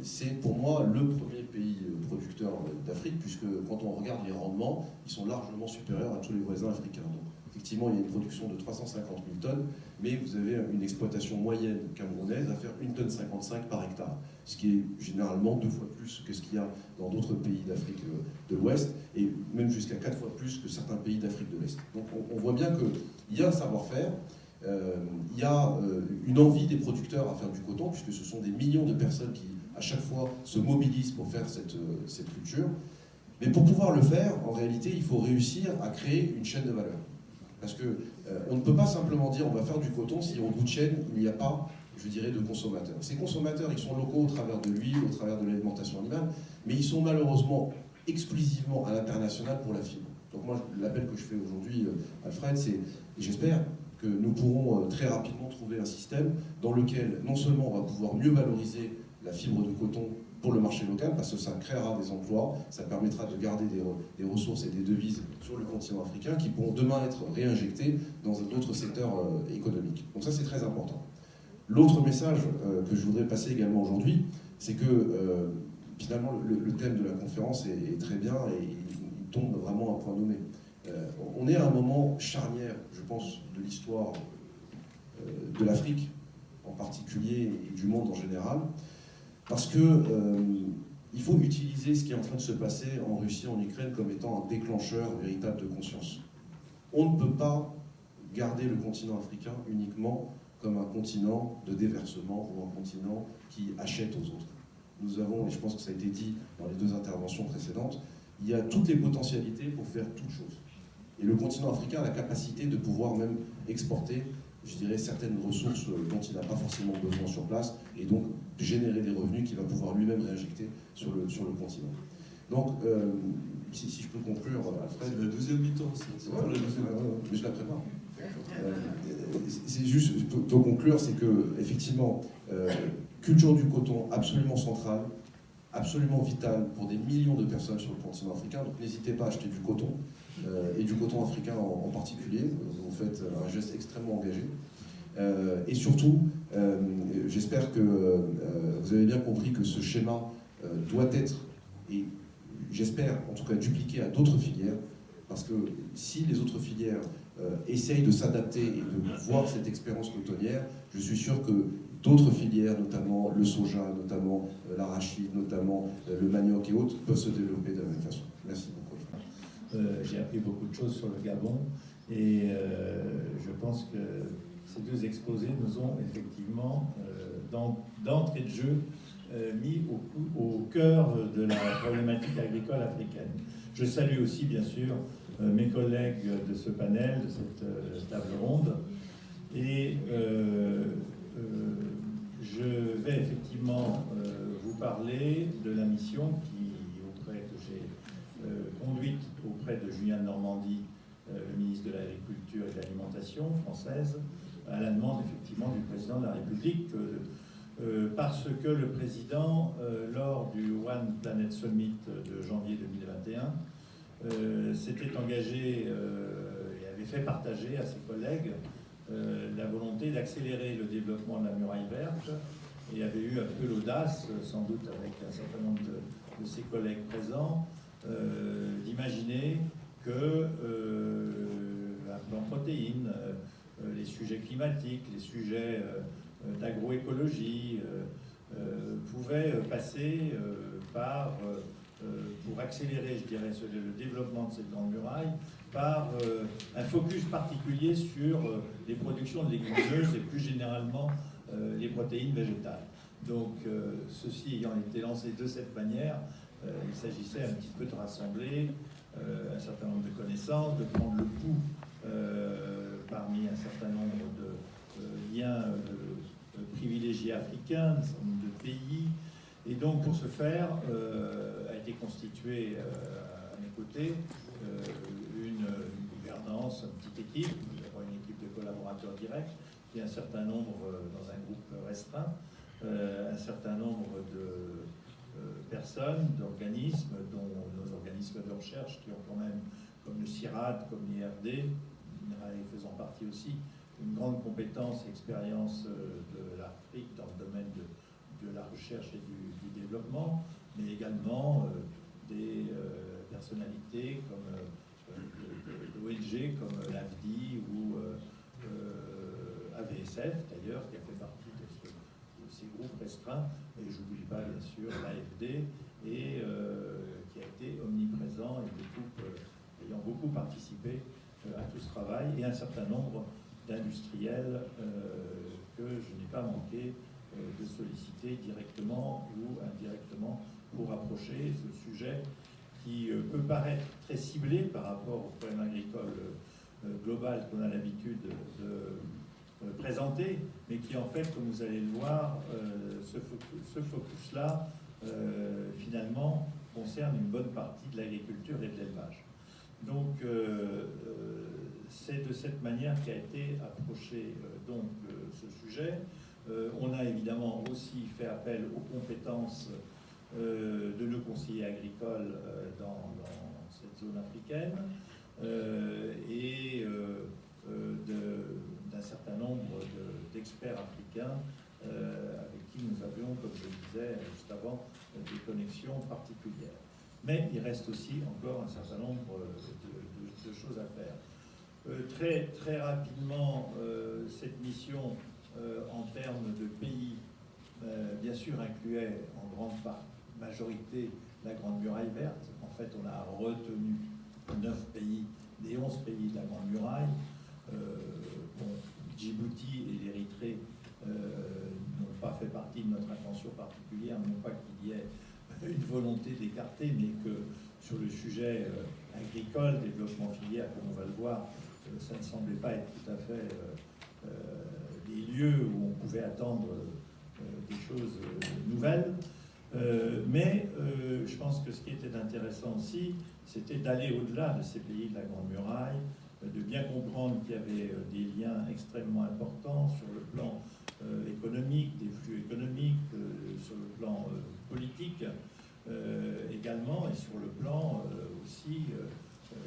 c'est pour moi le premier pays producteur d'Afrique, puisque quand on regarde les rendements, ils sont largement supérieurs à tous les voisins africains. Donc, effectivement, il y a une production de 350 000 tonnes, mais vous avez une exploitation moyenne camerounaise à faire 1,55 tonne par hectare, ce qui est généralement 2 fois plus que ce qu'il y a dans d'autres pays d'Afrique de l'Ouest, et même jusqu'à 4 fois plus que certains pays d'Afrique de l'Est. Donc on voit bien qu'il y a un savoir-faire, il y a une envie des producteurs à faire du coton, puisque ce sont des millions de personnes qui, à chaque fois, se mobilisent pour faire cette culture. Mais pour pouvoir le faire, en réalité, il faut réussir à créer une chaîne de valeur. Parce qu'on ne peut pas simplement dire on va faire du coton si au bout de chaîne, il n'y a pas, je dirais, de consommateurs. Ces consommateurs, ils sont locaux au travers de l'huile, au travers de l'alimentation animale, mais ils sont malheureusement exclusivement à l'international pour la fibre. Donc moi, l'appel que je fais aujourd'hui, Alfred, c'est, et j'espère que nous pourrons très rapidement trouver un système dans lequel non seulement on va pouvoir mieux valoriser la fibre de coton pour le marché local, parce que ça créera des emplois, ça permettra de garder des ressources et des devises sur le continent africain qui pourront demain être réinjectées dans d'autres secteurs économiques. Donc ça, c'est très important. L'autre message que je voudrais passer également aujourd'hui, c'est que finalement, le thème de la conférence est très bien et il tombe vraiment à point nommé. On est à un moment charnière, je pense, de l'histoire de l'Afrique en particulier et du monde en général, parce que il faut utiliser ce qui est en train de se passer en Russie, en Ukraine, comme étant un déclencheur véritable de conscience. On ne peut pas garder le continent africain uniquement comme un continent de déversement ou un continent qui achète aux autres. Nous avons, et je pense que ça a été dit dans les 2 interventions précédentes, il y a toutes les potentialités pour faire toutes choses. Et le continent africain a la capacité de pouvoir même exporter, je dirais, certaines ressources dont il n'a pas forcément besoin sur place, et donc générer des revenus qu'il va pouvoir lui-même réinjecter sur le continent. Donc, si je peux conclure, Alfred... C'est la deuxième mi-temps, mais je la prépare. C'est juste, pour conclure, c'est que, effectivement, culture du coton absolument centrale, absolument vitale pour des millions de personnes sur le continent africain. Donc n'hésitez pas à acheter du coton, et du coton africain en particulier. Vous faites un geste extrêmement engagé. Et surtout, j'espère que vous avez bien compris que ce schéma doit être, et j'espère en tout cas dupliqué à d'autres filières, parce que si les autres filières essayent de s'adapter et de voir cette expérience cotonnière, je suis sûr que d'autres filières, notamment le soja, notamment l'arachide, notamment le manioc et autres, peuvent se développer de la même façon. Merci beaucoup. J'ai appris beaucoup de choses sur le Gabon et je pense que ces deux exposés nous ont effectivement, d'entrée de jeu, mis au cœur de la problématique agricole africaine. Je salue aussi, bien sûr, mes collègues de ce panel, de cette table ronde, et je vais effectivement vous parler de la mission que j'ai conduite auprès de Julien Denormandie, le ministre de l'Agriculture et de l'Alimentation française, à la demande effectivement du président de la République, parce que le président, lors du One Planet Summit de janvier 2021, s'était engagé et avait fait partager à ses collègues la volonté d'accélérer le développement de la muraille verte, et avait eu un peu l'audace, sans doute avec un certain nombre de ses collègues présents, d'imaginer que un plan protéines, les sujets climatiques, les sujets d'agroécologie pouvaient passer par, pour accélérer, je dirais, le développement de cette grande muraille, par un focus particulier sur les productions de légumineuses et plus généralement les protéines végétales. Donc, ceci ayant été lancé de cette manière, il s'agissait un petit peu de rassembler un certain nombre de connaissances, de prendre le pouls parmi un certain nombre de liens privilégiés africains, un certain nombre de pays. Et donc, pour ce faire, a été constituée à mes côtés une gouvernance, une petite équipe, une équipe de collaborateurs directs, puis un certain nombre, dans un groupe restreint, un certain nombre de personnes, d'organismes, dont nos organismes de recherche qui ont quand même, comme le CIRAD, comme l'IRD, faisant partie aussi, une grande compétence et expérience de l'Afrique dans le domaine de la recherche et du développement, mais également des personnalités comme l'ONG, comme l'AFDI ou AVSF d'ailleurs, qui a fait partie de ces groupes restreints, et je n'oublie pas bien sûr l'AFD, et qui a été omniprésent et ayant beaucoup participé à tout ce travail, et un certain nombre d'industriels que je n'ai pas manqué de solliciter directement ou indirectement pour approcher ce sujet qui peut paraître très ciblé par rapport au problème agricole global qu'on a l'habitude de présenter, mais qui en fait, comme vous allez le voir, ce focus-là, finalement, concerne une bonne partie de l'agriculture et de l'élevage. Donc, c'est de cette manière qu'a été approché ce sujet. On a évidemment aussi fait appel aux compétences de nos conseillers agricoles dans cette zone africaine et d'un certain nombre d'experts africains avec qui nous avions, comme je le disais juste avant, des connexions particulières. Mais il reste aussi encore un certain nombre de choses à faire. Très rapidement, cette mission, en termes de pays, bien sûr, incluait en grande majorité la Grande Muraille verte. En fait, on a retenu 9 pays, des 11 pays de la Grande Muraille. Djibouti et l'Érythrée n'ont pas fait partie de notre attention particulière, non pas qu'il y ait une volonté d'écarter, mais que sur le sujet agricole, développement filière, comme on va le voir, ça ne semblait pas être tout à fait des lieux où on pouvait attendre des choses nouvelles. Mais je pense que ce qui était intéressant aussi, c'était d'aller au-delà de ces pays de la Grande Muraille, de bien comprendre qu'il y avait des liens extrêmement importants sur le plan économiques, des flux économiques, sur le plan politique également, et sur le plan aussi,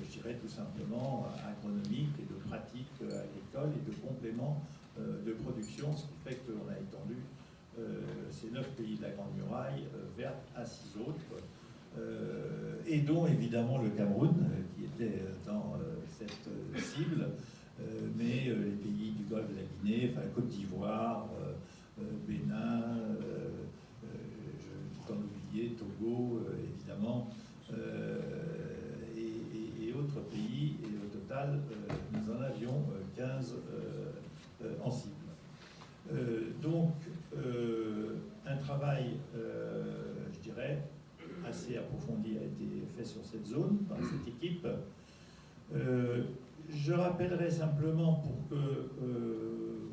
je dirais tout simplement, agronomique et de pratique agricole et de complément de production, ce qui fait qu'on a étendu ces 9 pays de la Grande Muraille vers à 6 autres, et dont évidemment le Cameroun, qui était dans cette cible, mais les pays du Golfe de la Guinée, enfin Côte d'Ivoire, Bénin, je t'en oublié, Togo, évidemment, et autres pays, et au total, nous en avions 15 en cible. Donc, un travail, je dirais, assez approfondi a été fait sur cette zone, par cette équipe. Je rappellerai simplement pour que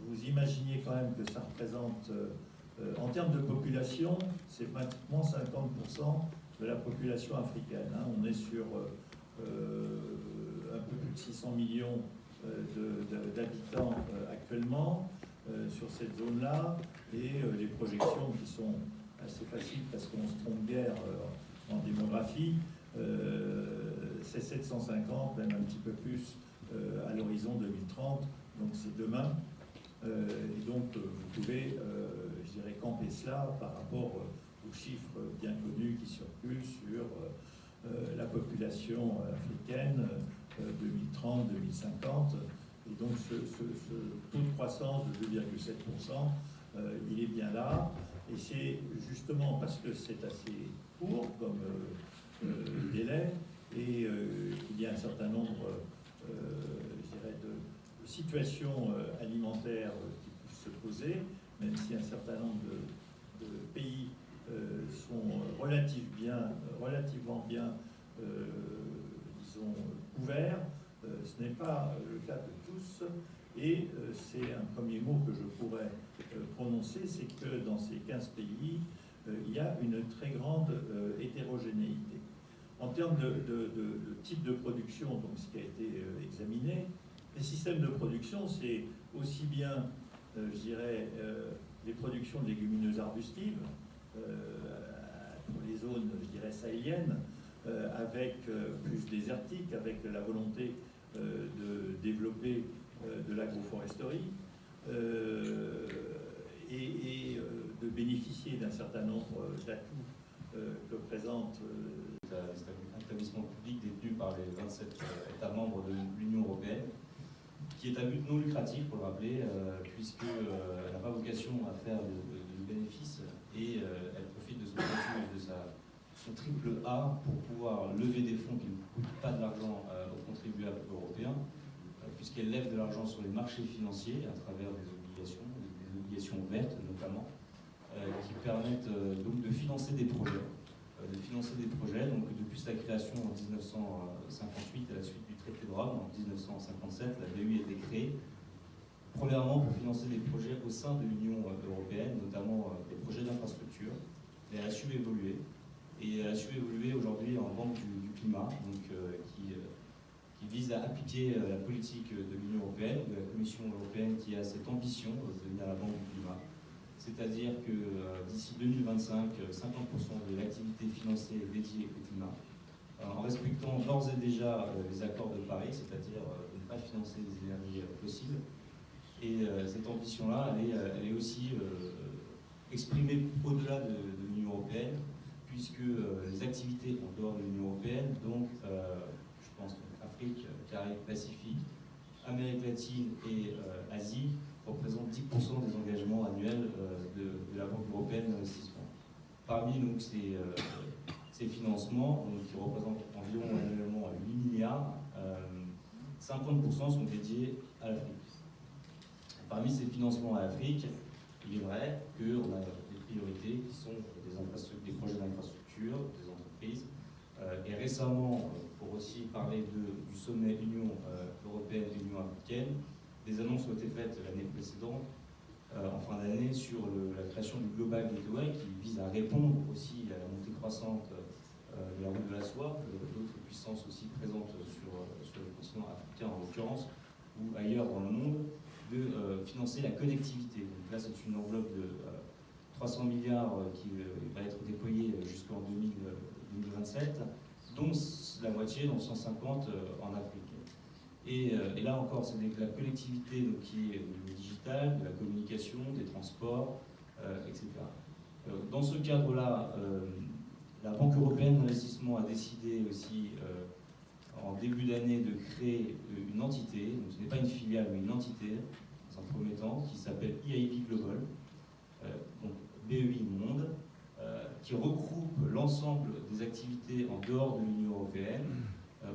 vous imaginiez quand même que ça représente, en termes de population, c'est pratiquement 50% de la population africaine. Hein. On est sur un peu plus de 600 millions d'habitants actuellement sur cette zone-là, et les projections qui sont assez faciles parce qu'on se trompe guère en démographie, c'est 750, même un petit peu plus à l'horizon 2030, donc c'est demain. Et donc vous pouvez, je dirais, camper cela par rapport aux chiffres bien connus qui circulent sur la population africaine 2030-2050. Et donc ce taux de croissance de 2,7%, il est bien là. Et c'est justement parce que c'est assez court comme délai, et qu'il y a un certain nombre, je dirais, de situations alimentaires qui peuvent se poser, même si un certain nombre de pays sont relativement bien, disons, couverts. Ce n'est pas le cas de tous, et c'est un premier mot que je pourrais prononcer, c'est que dans ces 15 pays, il y a une très grande hétérogénéité. En termes de type de production, donc ce qui a été examiné, les systèmes de production, c'est aussi bien, je dirais, les productions de légumineuses arbustives, pour les zones, je dirais, sahéliennes, avec plus désertiques, avec la volonté de développer de l'agroforesterie, et de bénéficier d'un certain nombre d'atouts que présente établissement public détenu par les 27 États membres de l'Union européenne, qui est à but non lucratif, pour le rappeler, puisqu'elle n'a pas vocation à faire de bénéfices, et elle profite de son statut et de son triple A pour pouvoir lever des fonds qui ne coûtent pas de l'argent aux contribuables européens, puisqu'elle lève de l'argent sur les marchés financiers à travers des obligations vertes notamment, qui permettent donc de financer des projets. Donc depuis sa création en 1958, à la suite du traité de Rome, en 1957, la BEI a été créée, premièrement pour financer des projets au sein de l'Union européenne, notamment des projets d'infrastructure. Et elle a su évoluer. Et elle a su évoluer aujourd'hui en banque du climat, donc, qui vise à appliquer la politique de l'Union européenne, de la Commission européenne, qui a cette ambition de devenir la banque du climat. C'est-à-dire que d'ici 2025, 50% de l'activité financée est dédiée au climat, en respectant d'ores et déjà les accords de Paris, c'est-à-dire de ne pas financer les énergies fossiles. Et cette ambition-là, elle est aussi exprimée au-delà de l'Union européenne, puisque les activités en dehors de l'Union européenne, donc je pense Afrique, Caraïbes, Pacifique, Amérique latine et Asie, représentent 10% des engagements annuels de la Banque européenne d'investissement. Parmi donc, ces financements, donc, qui représentent environ annuellement 8 milliards, 50% sont dédiés à l'Afrique. Parmi ces financements à l'Afrique, il est vrai qu'on a des priorités qui sont des projets d'infrastructure, des entreprises. Et récemment, pour aussi parler du sommet Union européenne-Union africaine, des annonces ont été faites l'année précédente, en fin d'année, sur la création du Global Gateway, qui vise à répondre aussi à la montée croissante de la route de la soie, d'autres puissances aussi présentes sur le continent africain en l'occurrence, ou ailleurs dans le monde, de financer financer la connectivité. Donc là, c'est une enveloppe de 300 milliards qui va être déployée jusqu'en 2027, dont la moitié, dont 150 en Afrique. Et là encore, c'est de la connectivité donc, qui est du digital, de la communication, des transports, etc. Dans ce cadre-là, la Banque européenne d'investissement a décidé aussi en début d'année de créer une entité, donc ce n'est pas une filiale mais une entité, dans un premier temps, qui s'appelle EIB Global, donc BEI Monde, qui regroupe l'ensemble des activités en dehors de l'Union européenne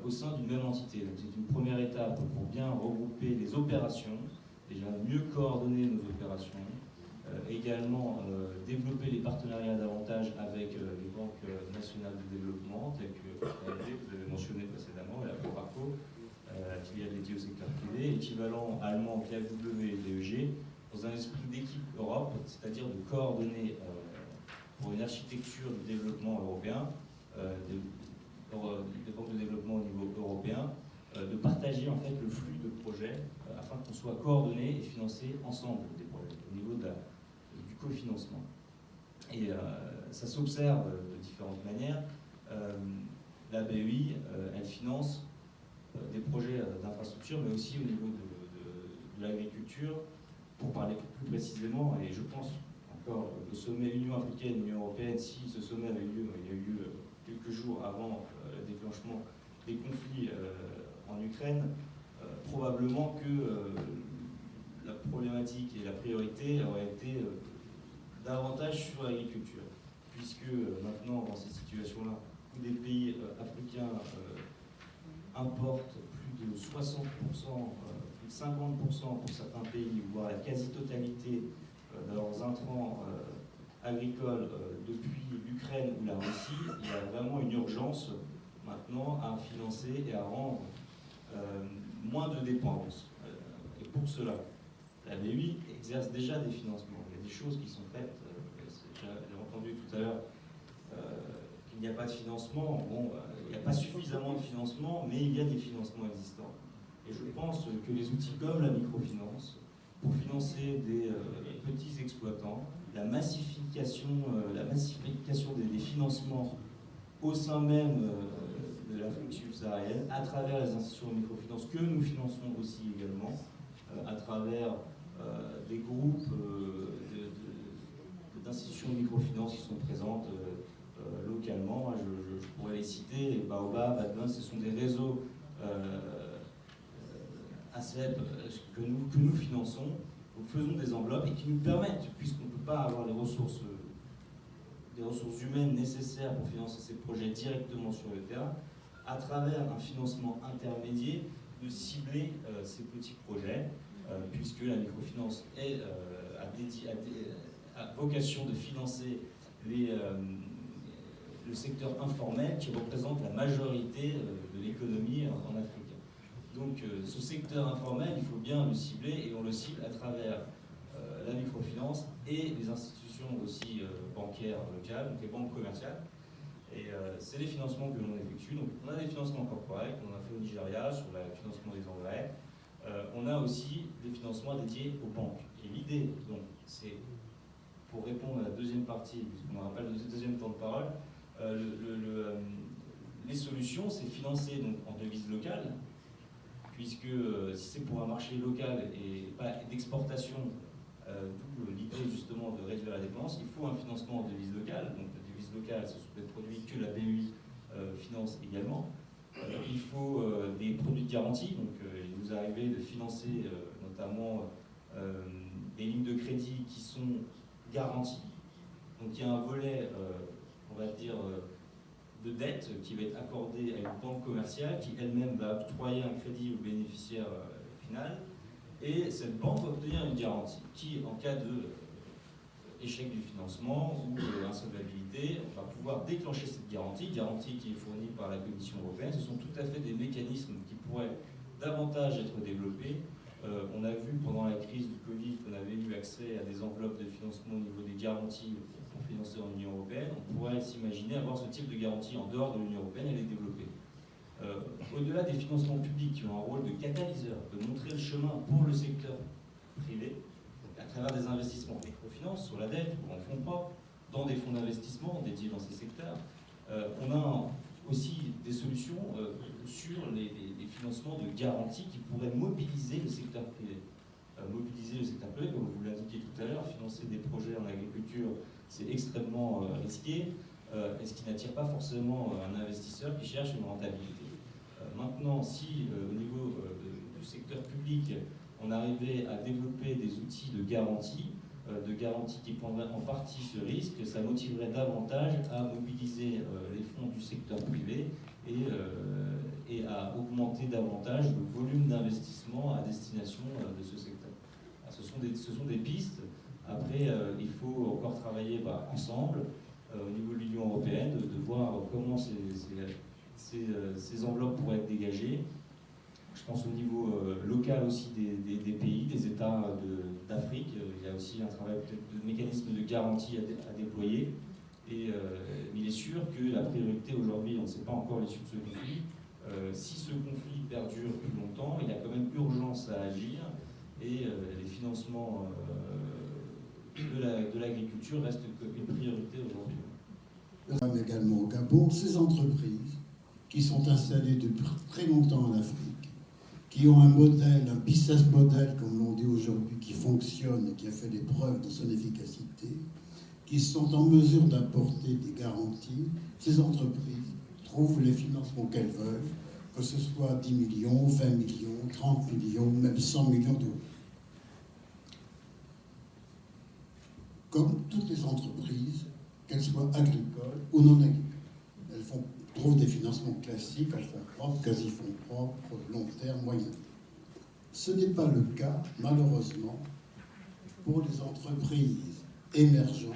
au sein d'une même entité. Donc c'est une première étape pour bien regrouper les opérations, déjà mieux coordonner nos opérations, également développer les partenariats davantage avec les banques nationales de développement, telles que l'AFD, que vous avez mentionné précédemment, et la Proparco, la filiale dédiée au secteur privé, équivalent allemand KfW et DEG, dans un esprit d'équipe Europe, c'est-à-dire de coordonner pour une architecture de développement européen, des banques de développement au niveau européen, de partager en fait le flux de projets afin qu'on soit coordonnés et financés ensemble des projets au niveau du cofinancement. Et ça s'observe de différentes manières. La BEI, elle finance des projets d'infrastructure, mais aussi au niveau de l'agriculture, pour parler plus précisément, et je pense encore le sommet Union africaine-Union européenne, si ce sommet avait lieu, il y a eu lieu quelques jours avant le déclenchement des conflits en Ukraine, probablement que la problématique et la priorité auraient été davantage sur l'agriculture, puisque maintenant, dans ces situations-là, où des pays africains importent plus de 60%, plus de 50% pour certains pays, voire la quasi-totalité de leurs intrants agricoles depuis l'Ukraine ou la Russie, il y a vraiment une urgence maintenant à financer et à rendre moins de dépendance. Et pour cela, la BEI exerce déjà des financements. Il y a des choses qui sont faites. J'ai entendu tout à l'heure qu'il n'y a pas de financement. Bon, il n'y a pas suffisamment de financement, mais il y a des financements existants. Et je pense que les outils comme la microfinance, pour financer des petits exploitants, la massification des financements au sein même de l'Afrique subsaharienne, à travers les institutions de microfinance que nous finançons aussi également, à travers des groupes d'institutions de microfinance qui sont présentes localement. Je pourrais les citer, Baobab, Advance, ce sont des réseaux ACEP que nous finançons, nous faisons des enveloppes et qui nous permettent, puisqu'on ne peut pas avoir les ressources humaines nécessaires pour financer ces projets directement sur le terrain, à travers un financement intermédiaire, de cibler ces petits projets, puisque la microfinance a vocation de financer le secteur informel qui représente la majorité de l'économie en Afrique. Donc ce secteur informel, il faut bien le cibler, et on le cible à travers la microfinance et les institutions aussi bancaires locales, donc les banques commerciales. Et c'est les financements que l'on effectue. Donc on a des financements corporate, on a fait au Nigeria sur le financement des engrais. On a aussi des financements dédiés aux banques. Et l'idée, donc, c'est, pour répondre à la deuxième partie, puisqu'on me rappelle le deuxième temps de parole, les solutions, c'est financer donc, en devise locale, puisque si c'est pour un marché local et pas d'exportation, d'où l'idée justement de réduire la dépense, il faut un financement en devise locale. Donc la devise locale, ce sont des produits que la BEI finance également. Il faut des produits de garantie, donc il nous est arrivé de financer notamment des lignes de crédit qui sont garanties. Donc il y a un volet, on va dire, de dette qui va être accordé à une banque commerciale qui elle-même va octroyer un crédit au bénéficiaire final, et cette banque va obtenir une garantie qui, en cas d'échec du financement ou d'insolvabilité, va pouvoir déclencher cette garantie qui est fournie par la Commission européenne. Ce sont tout à fait des mécanismes qui pourraient davantage être développés. On a vu pendant la crise du Covid qu'on avait eu accès à des enveloppes de financement au niveau des garanties financées en Union européenne. On pourrait s'imaginer avoir ce type de garantie en dehors de l'Union européenne et les développer. Au-delà des financements publics qui ont un rôle de catalyseur, de montrer le chemin pour le secteur privé, à travers des investissements en microfinance, sur la dette ou en fonds propres, dans des fonds d'investissement dédiés dans ces secteurs. On a aussi des solutions sur les financements de garantie qui pourraient mobiliser le secteur privé. Mobiliser le secteur privé, comme vous l'indiquiez tout à l'heure, financer des projets en agriculture, c'est extrêmement risqué, et ce qui n'attire pas forcément un investisseur qui cherche une rentabilité. Maintenant, si au niveau du secteur public, on arrivait à développer des outils de garantie qui prendraient en partie ce risque, ça motiverait davantage à mobiliser les fonds du secteur privé et à augmenter davantage le volume d'investissement à destination de ce secteur. Ce sont des pistes. Après, il faut encore travailler ensemble au niveau de l'Union européenne, de voir comment ces enveloppes pourraient être dégagées. Je pense au niveau local aussi des pays, des États d'Afrique. Il y a aussi un travail peut-être de mécanisme de garantie à déployer. Mais il est sûr que la priorité aujourd'hui, on ne sait pas encore l'issue de ce conflit. Si ce conflit perdure plus longtemps, il y a quand même urgence à agir et les financements de l'agriculture restent une priorité aujourd'hui. Mais également au Gabon, ces entreprises qui sont installées depuis très longtemps en Afrique, qui ont un modèle, un business model, comme l'on dit aujourd'hui, qui fonctionne et qui a fait les preuves de son efficacité, qui sont en mesure d'apporter des garanties, ces entreprises trouvent les financements qu'elles veulent, que ce soit 10 millions, 20 millions, 30 millions, même 100 millions d'euros. Comme toutes les entreprises, qu'elles soient agricoles ou non agricoles. Elles trouvent des financements classiques, à fonds propres, quasi-fonds propres, long terme, moyen terme. Ce n'est pas le cas, malheureusement, pour les entreprises émergentes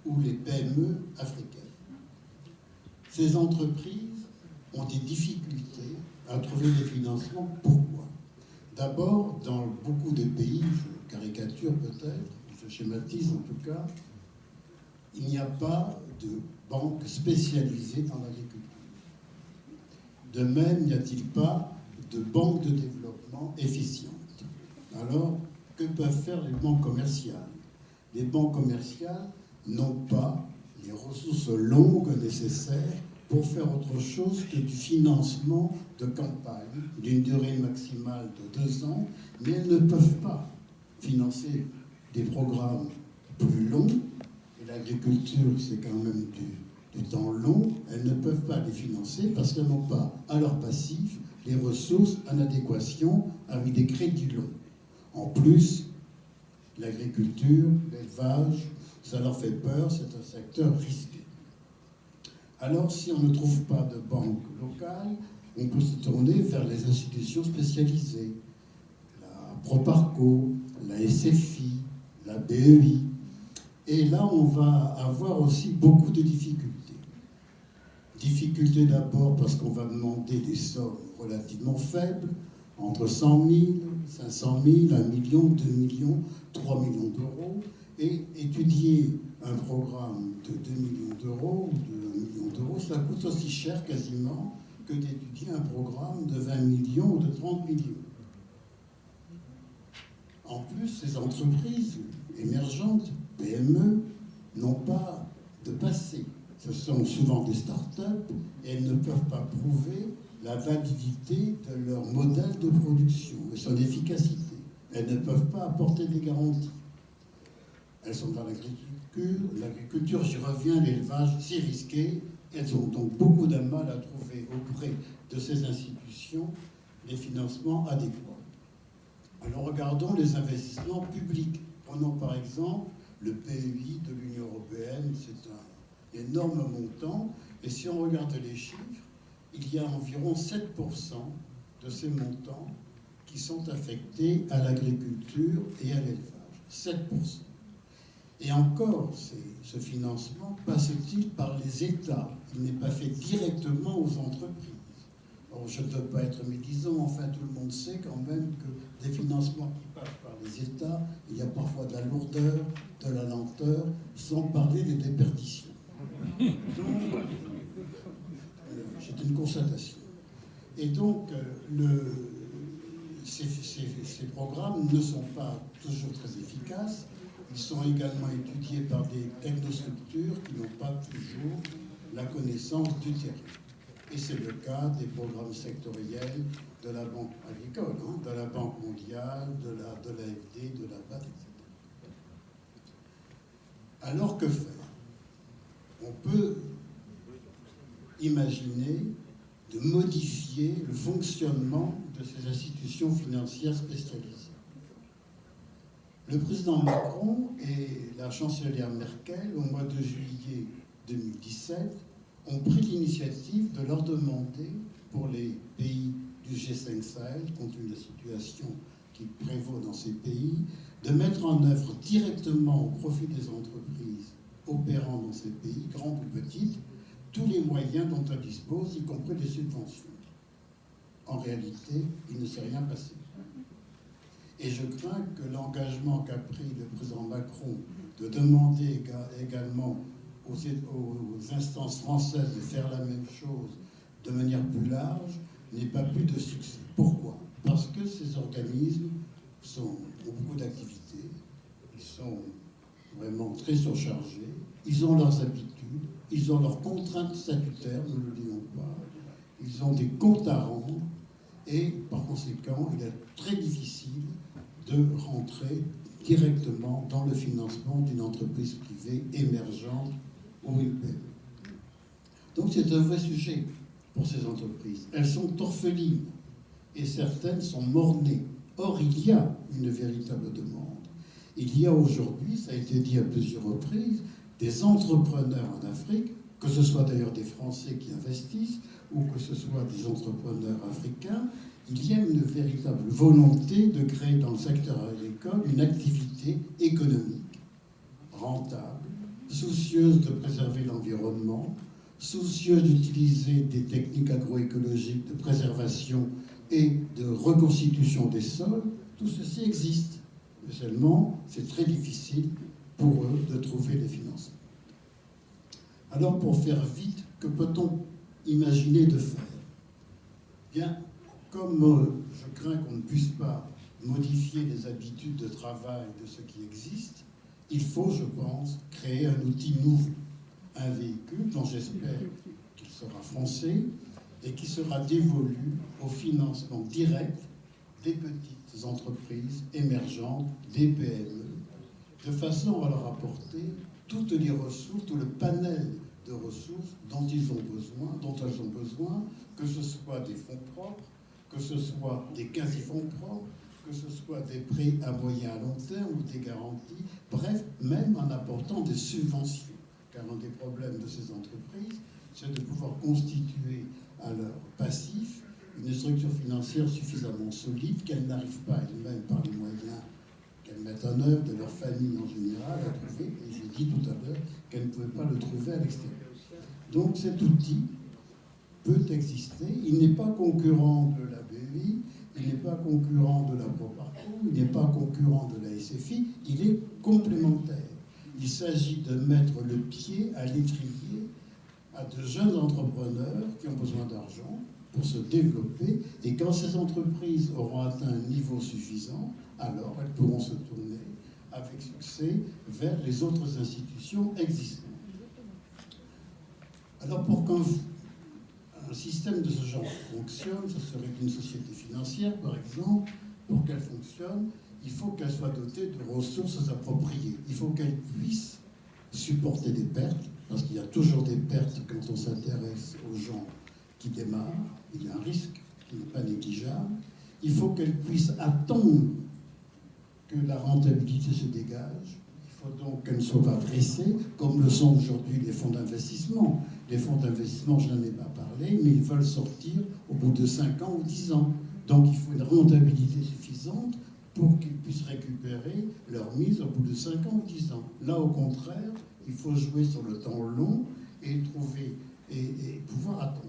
ou les PME africaines. Ces entreprises ont des difficultés à trouver des financements. Pourquoi? D'abord, dans beaucoup de pays, je caricature peut-être, je schématise en tout cas, il n'y a pas de banque spécialisée dans l'agriculture. De même, n'y a-t-il pas de banque de développement efficiente. Alors, que peuvent faire les banques commerciales? Les banques commerciales n'ont pas les ressources longues nécessaires pour faire autre chose que du financement de campagne d'une durée maximale de 2 ans, mais elles ne peuvent pas financer des programmes plus longs. Et l'agriculture, c'est quand même du temps long. Elles ne peuvent pas les financer parce qu'elles n'ont pas à leur passif les ressources en adéquation avec des crédits longs. En plus, l'agriculture, l'élevage, ça leur fait peur, c'est un secteur risqué. Alors, si on ne trouve pas de banque locale, on peut se tourner vers les institutions spécialisées. La Proparco, la SFI, la BEI. Et là, on va avoir aussi beaucoup de difficultés. Difficultés d'abord parce qu'on va demander des sommes relativement faibles, entre 100 000, 500 000, 1 million, 2 millions, 3 millions d'euros. Et étudier un programme de 2 millions d'euros ou de 1 million d'euros, ça coûte aussi cher quasiment que d'étudier un programme de 20 millions ou de 30 millions. En plus, ces entreprises émergentes, PME, n'ont pas de passé. Ce sont souvent des start-up et elles ne peuvent pas prouver la validité de leur modèle de production et son efficacité. Elles ne peuvent pas apporter des garanties. Elles sont dans l'agriculture, j'y reviens, l'élevage, c'est risqué. Elles ont donc beaucoup de mal à trouver auprès de ces institutions les financements adéquats. Alors regardons les investissements publics. Prenons par exemple le PEI de l'Union européenne, c'est un énorme montant. Et si on regarde les chiffres, il y a environ 7% de ces montants qui sont affectés à l'agriculture et à l'élevage. 7%. Et encore, ce financement passe-t-il par les États? Il n'est pas fait directement aux entreprises. Alors, je ne veux pas être médisant, enfin tout le monde sait quand même que des financements qui passent par les États, il y a parfois de la lourdeur, de la lenteur, sans parler des déperditions. Donc, c'est une constatation. Et donc, ces ces programmes ne sont pas toujours très efficaces. Ils sont également étudiés par des technostructures qui n'ont pas toujours la connaissance du terrain. Et c'est le cas des programmes sectoriels de la Banque agricole, de la Banque mondiale, de l'AFD, de la BAD, etc. Alors que faire? On peut imaginer de modifier le fonctionnement de ces institutions financières spécialisées. Le président Macron et la chancelière Merkel, au mois de juillet 2017, ont pris l'initiative de leur demander, pour les pays du G5 Sahel, compte tenu de la situation qui prévaut dans ces pays, de mettre en œuvre directement au profit des entreprises opérant dans ces pays, grandes ou petites, tous les moyens dont elles disposent, y compris les subventions. En réalité, il ne s'est rien passé. Et je crains que l'engagement qu'a pris le président Macron de demander également aux instances françaises de faire la même chose de manière plus large n'ait pas plus de succès. Pourquoi? Parce que ces organismes ont beaucoup d'activités, ils sont vraiment très surchargés, ils ont leurs habitudes, ils ont leurs contraintes statutaires, ne l'oublions pas, ils ont des comptes à rendre, et par conséquent, il est très difficile de rentrer directement dans le financement d'une entreprise privée émergente ou une PME. Donc c'est un vrai sujet pour ces entreprises. Elles sont orphelines et certaines sont mort-nées. Or, il y a une véritable demande. Il y a aujourd'hui, ça a été dit à plusieurs reprises, des entrepreneurs en Afrique, que ce soit d'ailleurs des Français qui investissent ou que ce soit des entrepreneurs africains. Il y a une véritable volonté de créer dans le secteur agricole une activité économique rentable, soucieuse de préserver l'environnement, soucieuse d'utiliser des techniques agroécologiques de préservation et de reconstitution des sols. Tout ceci existe. Mais seulement, c'est très difficile pour eux de trouver des financements. Alors, pour faire vite, que peut-on imaginer de faire? Bien, comme je crains qu'on ne puisse pas modifier les habitudes de travail de ceux qui existent, il faut, je pense, créer un outil nouveau, un véhicule dont j'espère qu'il sera français et qui sera dévolu au financement direct des petites entreprises émergentes, des PME, de façon à leur apporter toutes les ressources, tout le panel de ressources dont elles ont besoin, que ce soit des fonds propres, que ce soit des quasi-fonds propres, que ce soit des prêts à moyen et à long terme ou des garanties, bref, même en apportant des subventions. Car un des problèmes de ces entreprises, c'est de pouvoir constituer à leur passif une structure financière suffisamment solide qu'elles n'arrivent pas elles-mêmes par les moyens qu'elles mettent en œuvre de leur famille en général à trouver, et j'ai dit tout à l'heure qu'elles ne pouvaient pas le trouver à l'extérieur. Donc cet outil peut exister, il n'est pas concurrent de la BEI, il n'est pas concurrent de la Proparco, il n'est pas concurrent de la SFI, il est complémentaire. Il s'agit de mettre le pied à l'étrier à de jeunes entrepreneurs qui ont besoin d'argent pour se développer, et quand ces entreprises auront atteint un niveau suffisant, alors elles pourront se tourner avec succès vers les autres institutions existantes. Alors pour qu'un système de ce genre fonctionne, ce serait une société financière par exemple, pour qu'elle fonctionne, il faut qu'elle soit dotée de ressources appropriées. Il faut qu'elle puisse supporter des pertes, parce qu'il y a toujours des pertes quand on s'intéresse aux gens qui démarrent. Il y a un risque qui n'est pas négligeable. Il faut qu'elle puisse attendre que la rentabilité se dégage. Il faut donc qu'elle ne soit pas pressée, comme le sont aujourd'hui les fonds d'investissement. Les fonds d'investissement, je n'en ai pas parlé, mais ils veulent sortir au bout de 5 ans ou 10 ans. Donc il faut une rentabilité suffisante pour qu'ils puissent récupérer leur mise au bout de 5 ans ou 10 ans. Là, au contraire, il faut jouer sur le temps long et trouver et pouvoir attendre.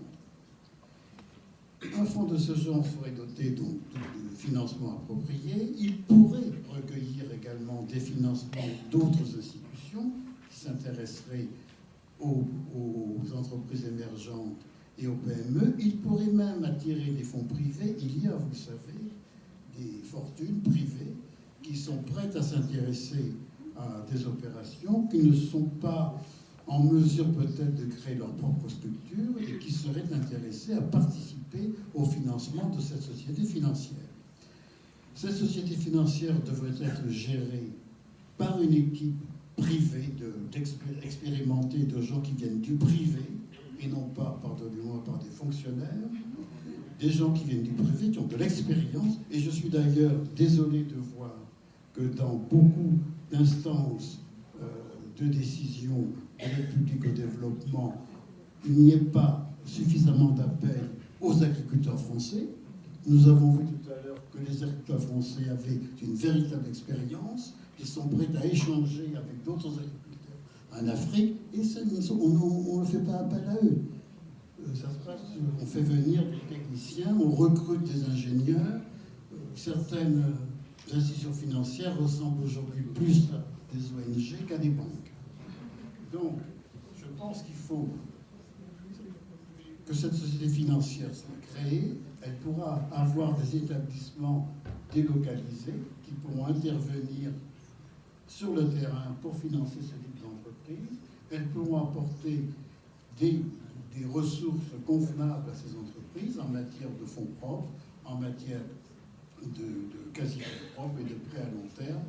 Un fonds de ce genre serait doté donc de financements appropriés. Il pourrait recueillir également des financements d'autres institutions qui s'intéresseraient aux entreprises émergentes et aux PME. Il pourrait même attirer des fonds privés. Il y a, vous le savez, des fortunes privées qui sont prêtes à s'intéresser à des opérations, qui ne sont pas en mesure peut-être de créer leur propre structure et qui seraient intéressés à participer au financement de cette société financière. Cette société financière devrait être gérée par une équipe privée expérimentée de gens qui viennent du privé et non pas, pardonnez-moi, par des fonctionnaires, des gens qui viennent du privé, qui ont de l'expérience. Et je suis d'ailleurs désolé de voir que dans beaucoup d'instances de décision de l'aide publique au développement, il n'y ait pas suffisamment d'appel aux agriculteurs français. Nous avons vu tout à l'heure que les agriculteurs français avaient une véritable expérience. Ils sont prêts à échanger avec d'autres agriculteurs en Afrique et ça, on ne fait pas appel à eux. Ça se passe, on fait venir des techniciens, on recrute des ingénieurs. Certaines institutions financières ressemblent aujourd'hui plus à des ONG qu'à des banques. Donc, je pense qu'il faut que cette société financière soit créée. Elle pourra avoir des établissements délocalisés qui pourront intervenir sur le terrain pour financer ce type d'entreprise. Elles pourront apporter des ressources convenables à ces entreprises en matière de fonds propres, en matière de quasi-fonds propres et de prêts à long terme.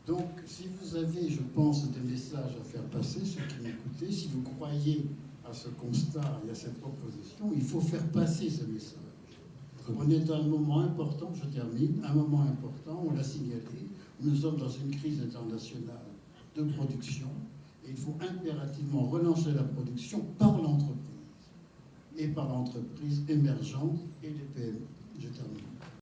Donc, si vous avez, je pense, des messages à faire passer, ceux qui m'écoutez, si vous croyez à ce constat et à cette proposition, il faut faire passer ce message. On est à un moment important, je termine, un moment important, on l'a signalé, nous sommes dans une crise internationale de production et il faut impérativement relancer la production par l'entreprise et par l'entreprise émergente et les PME. Je termine.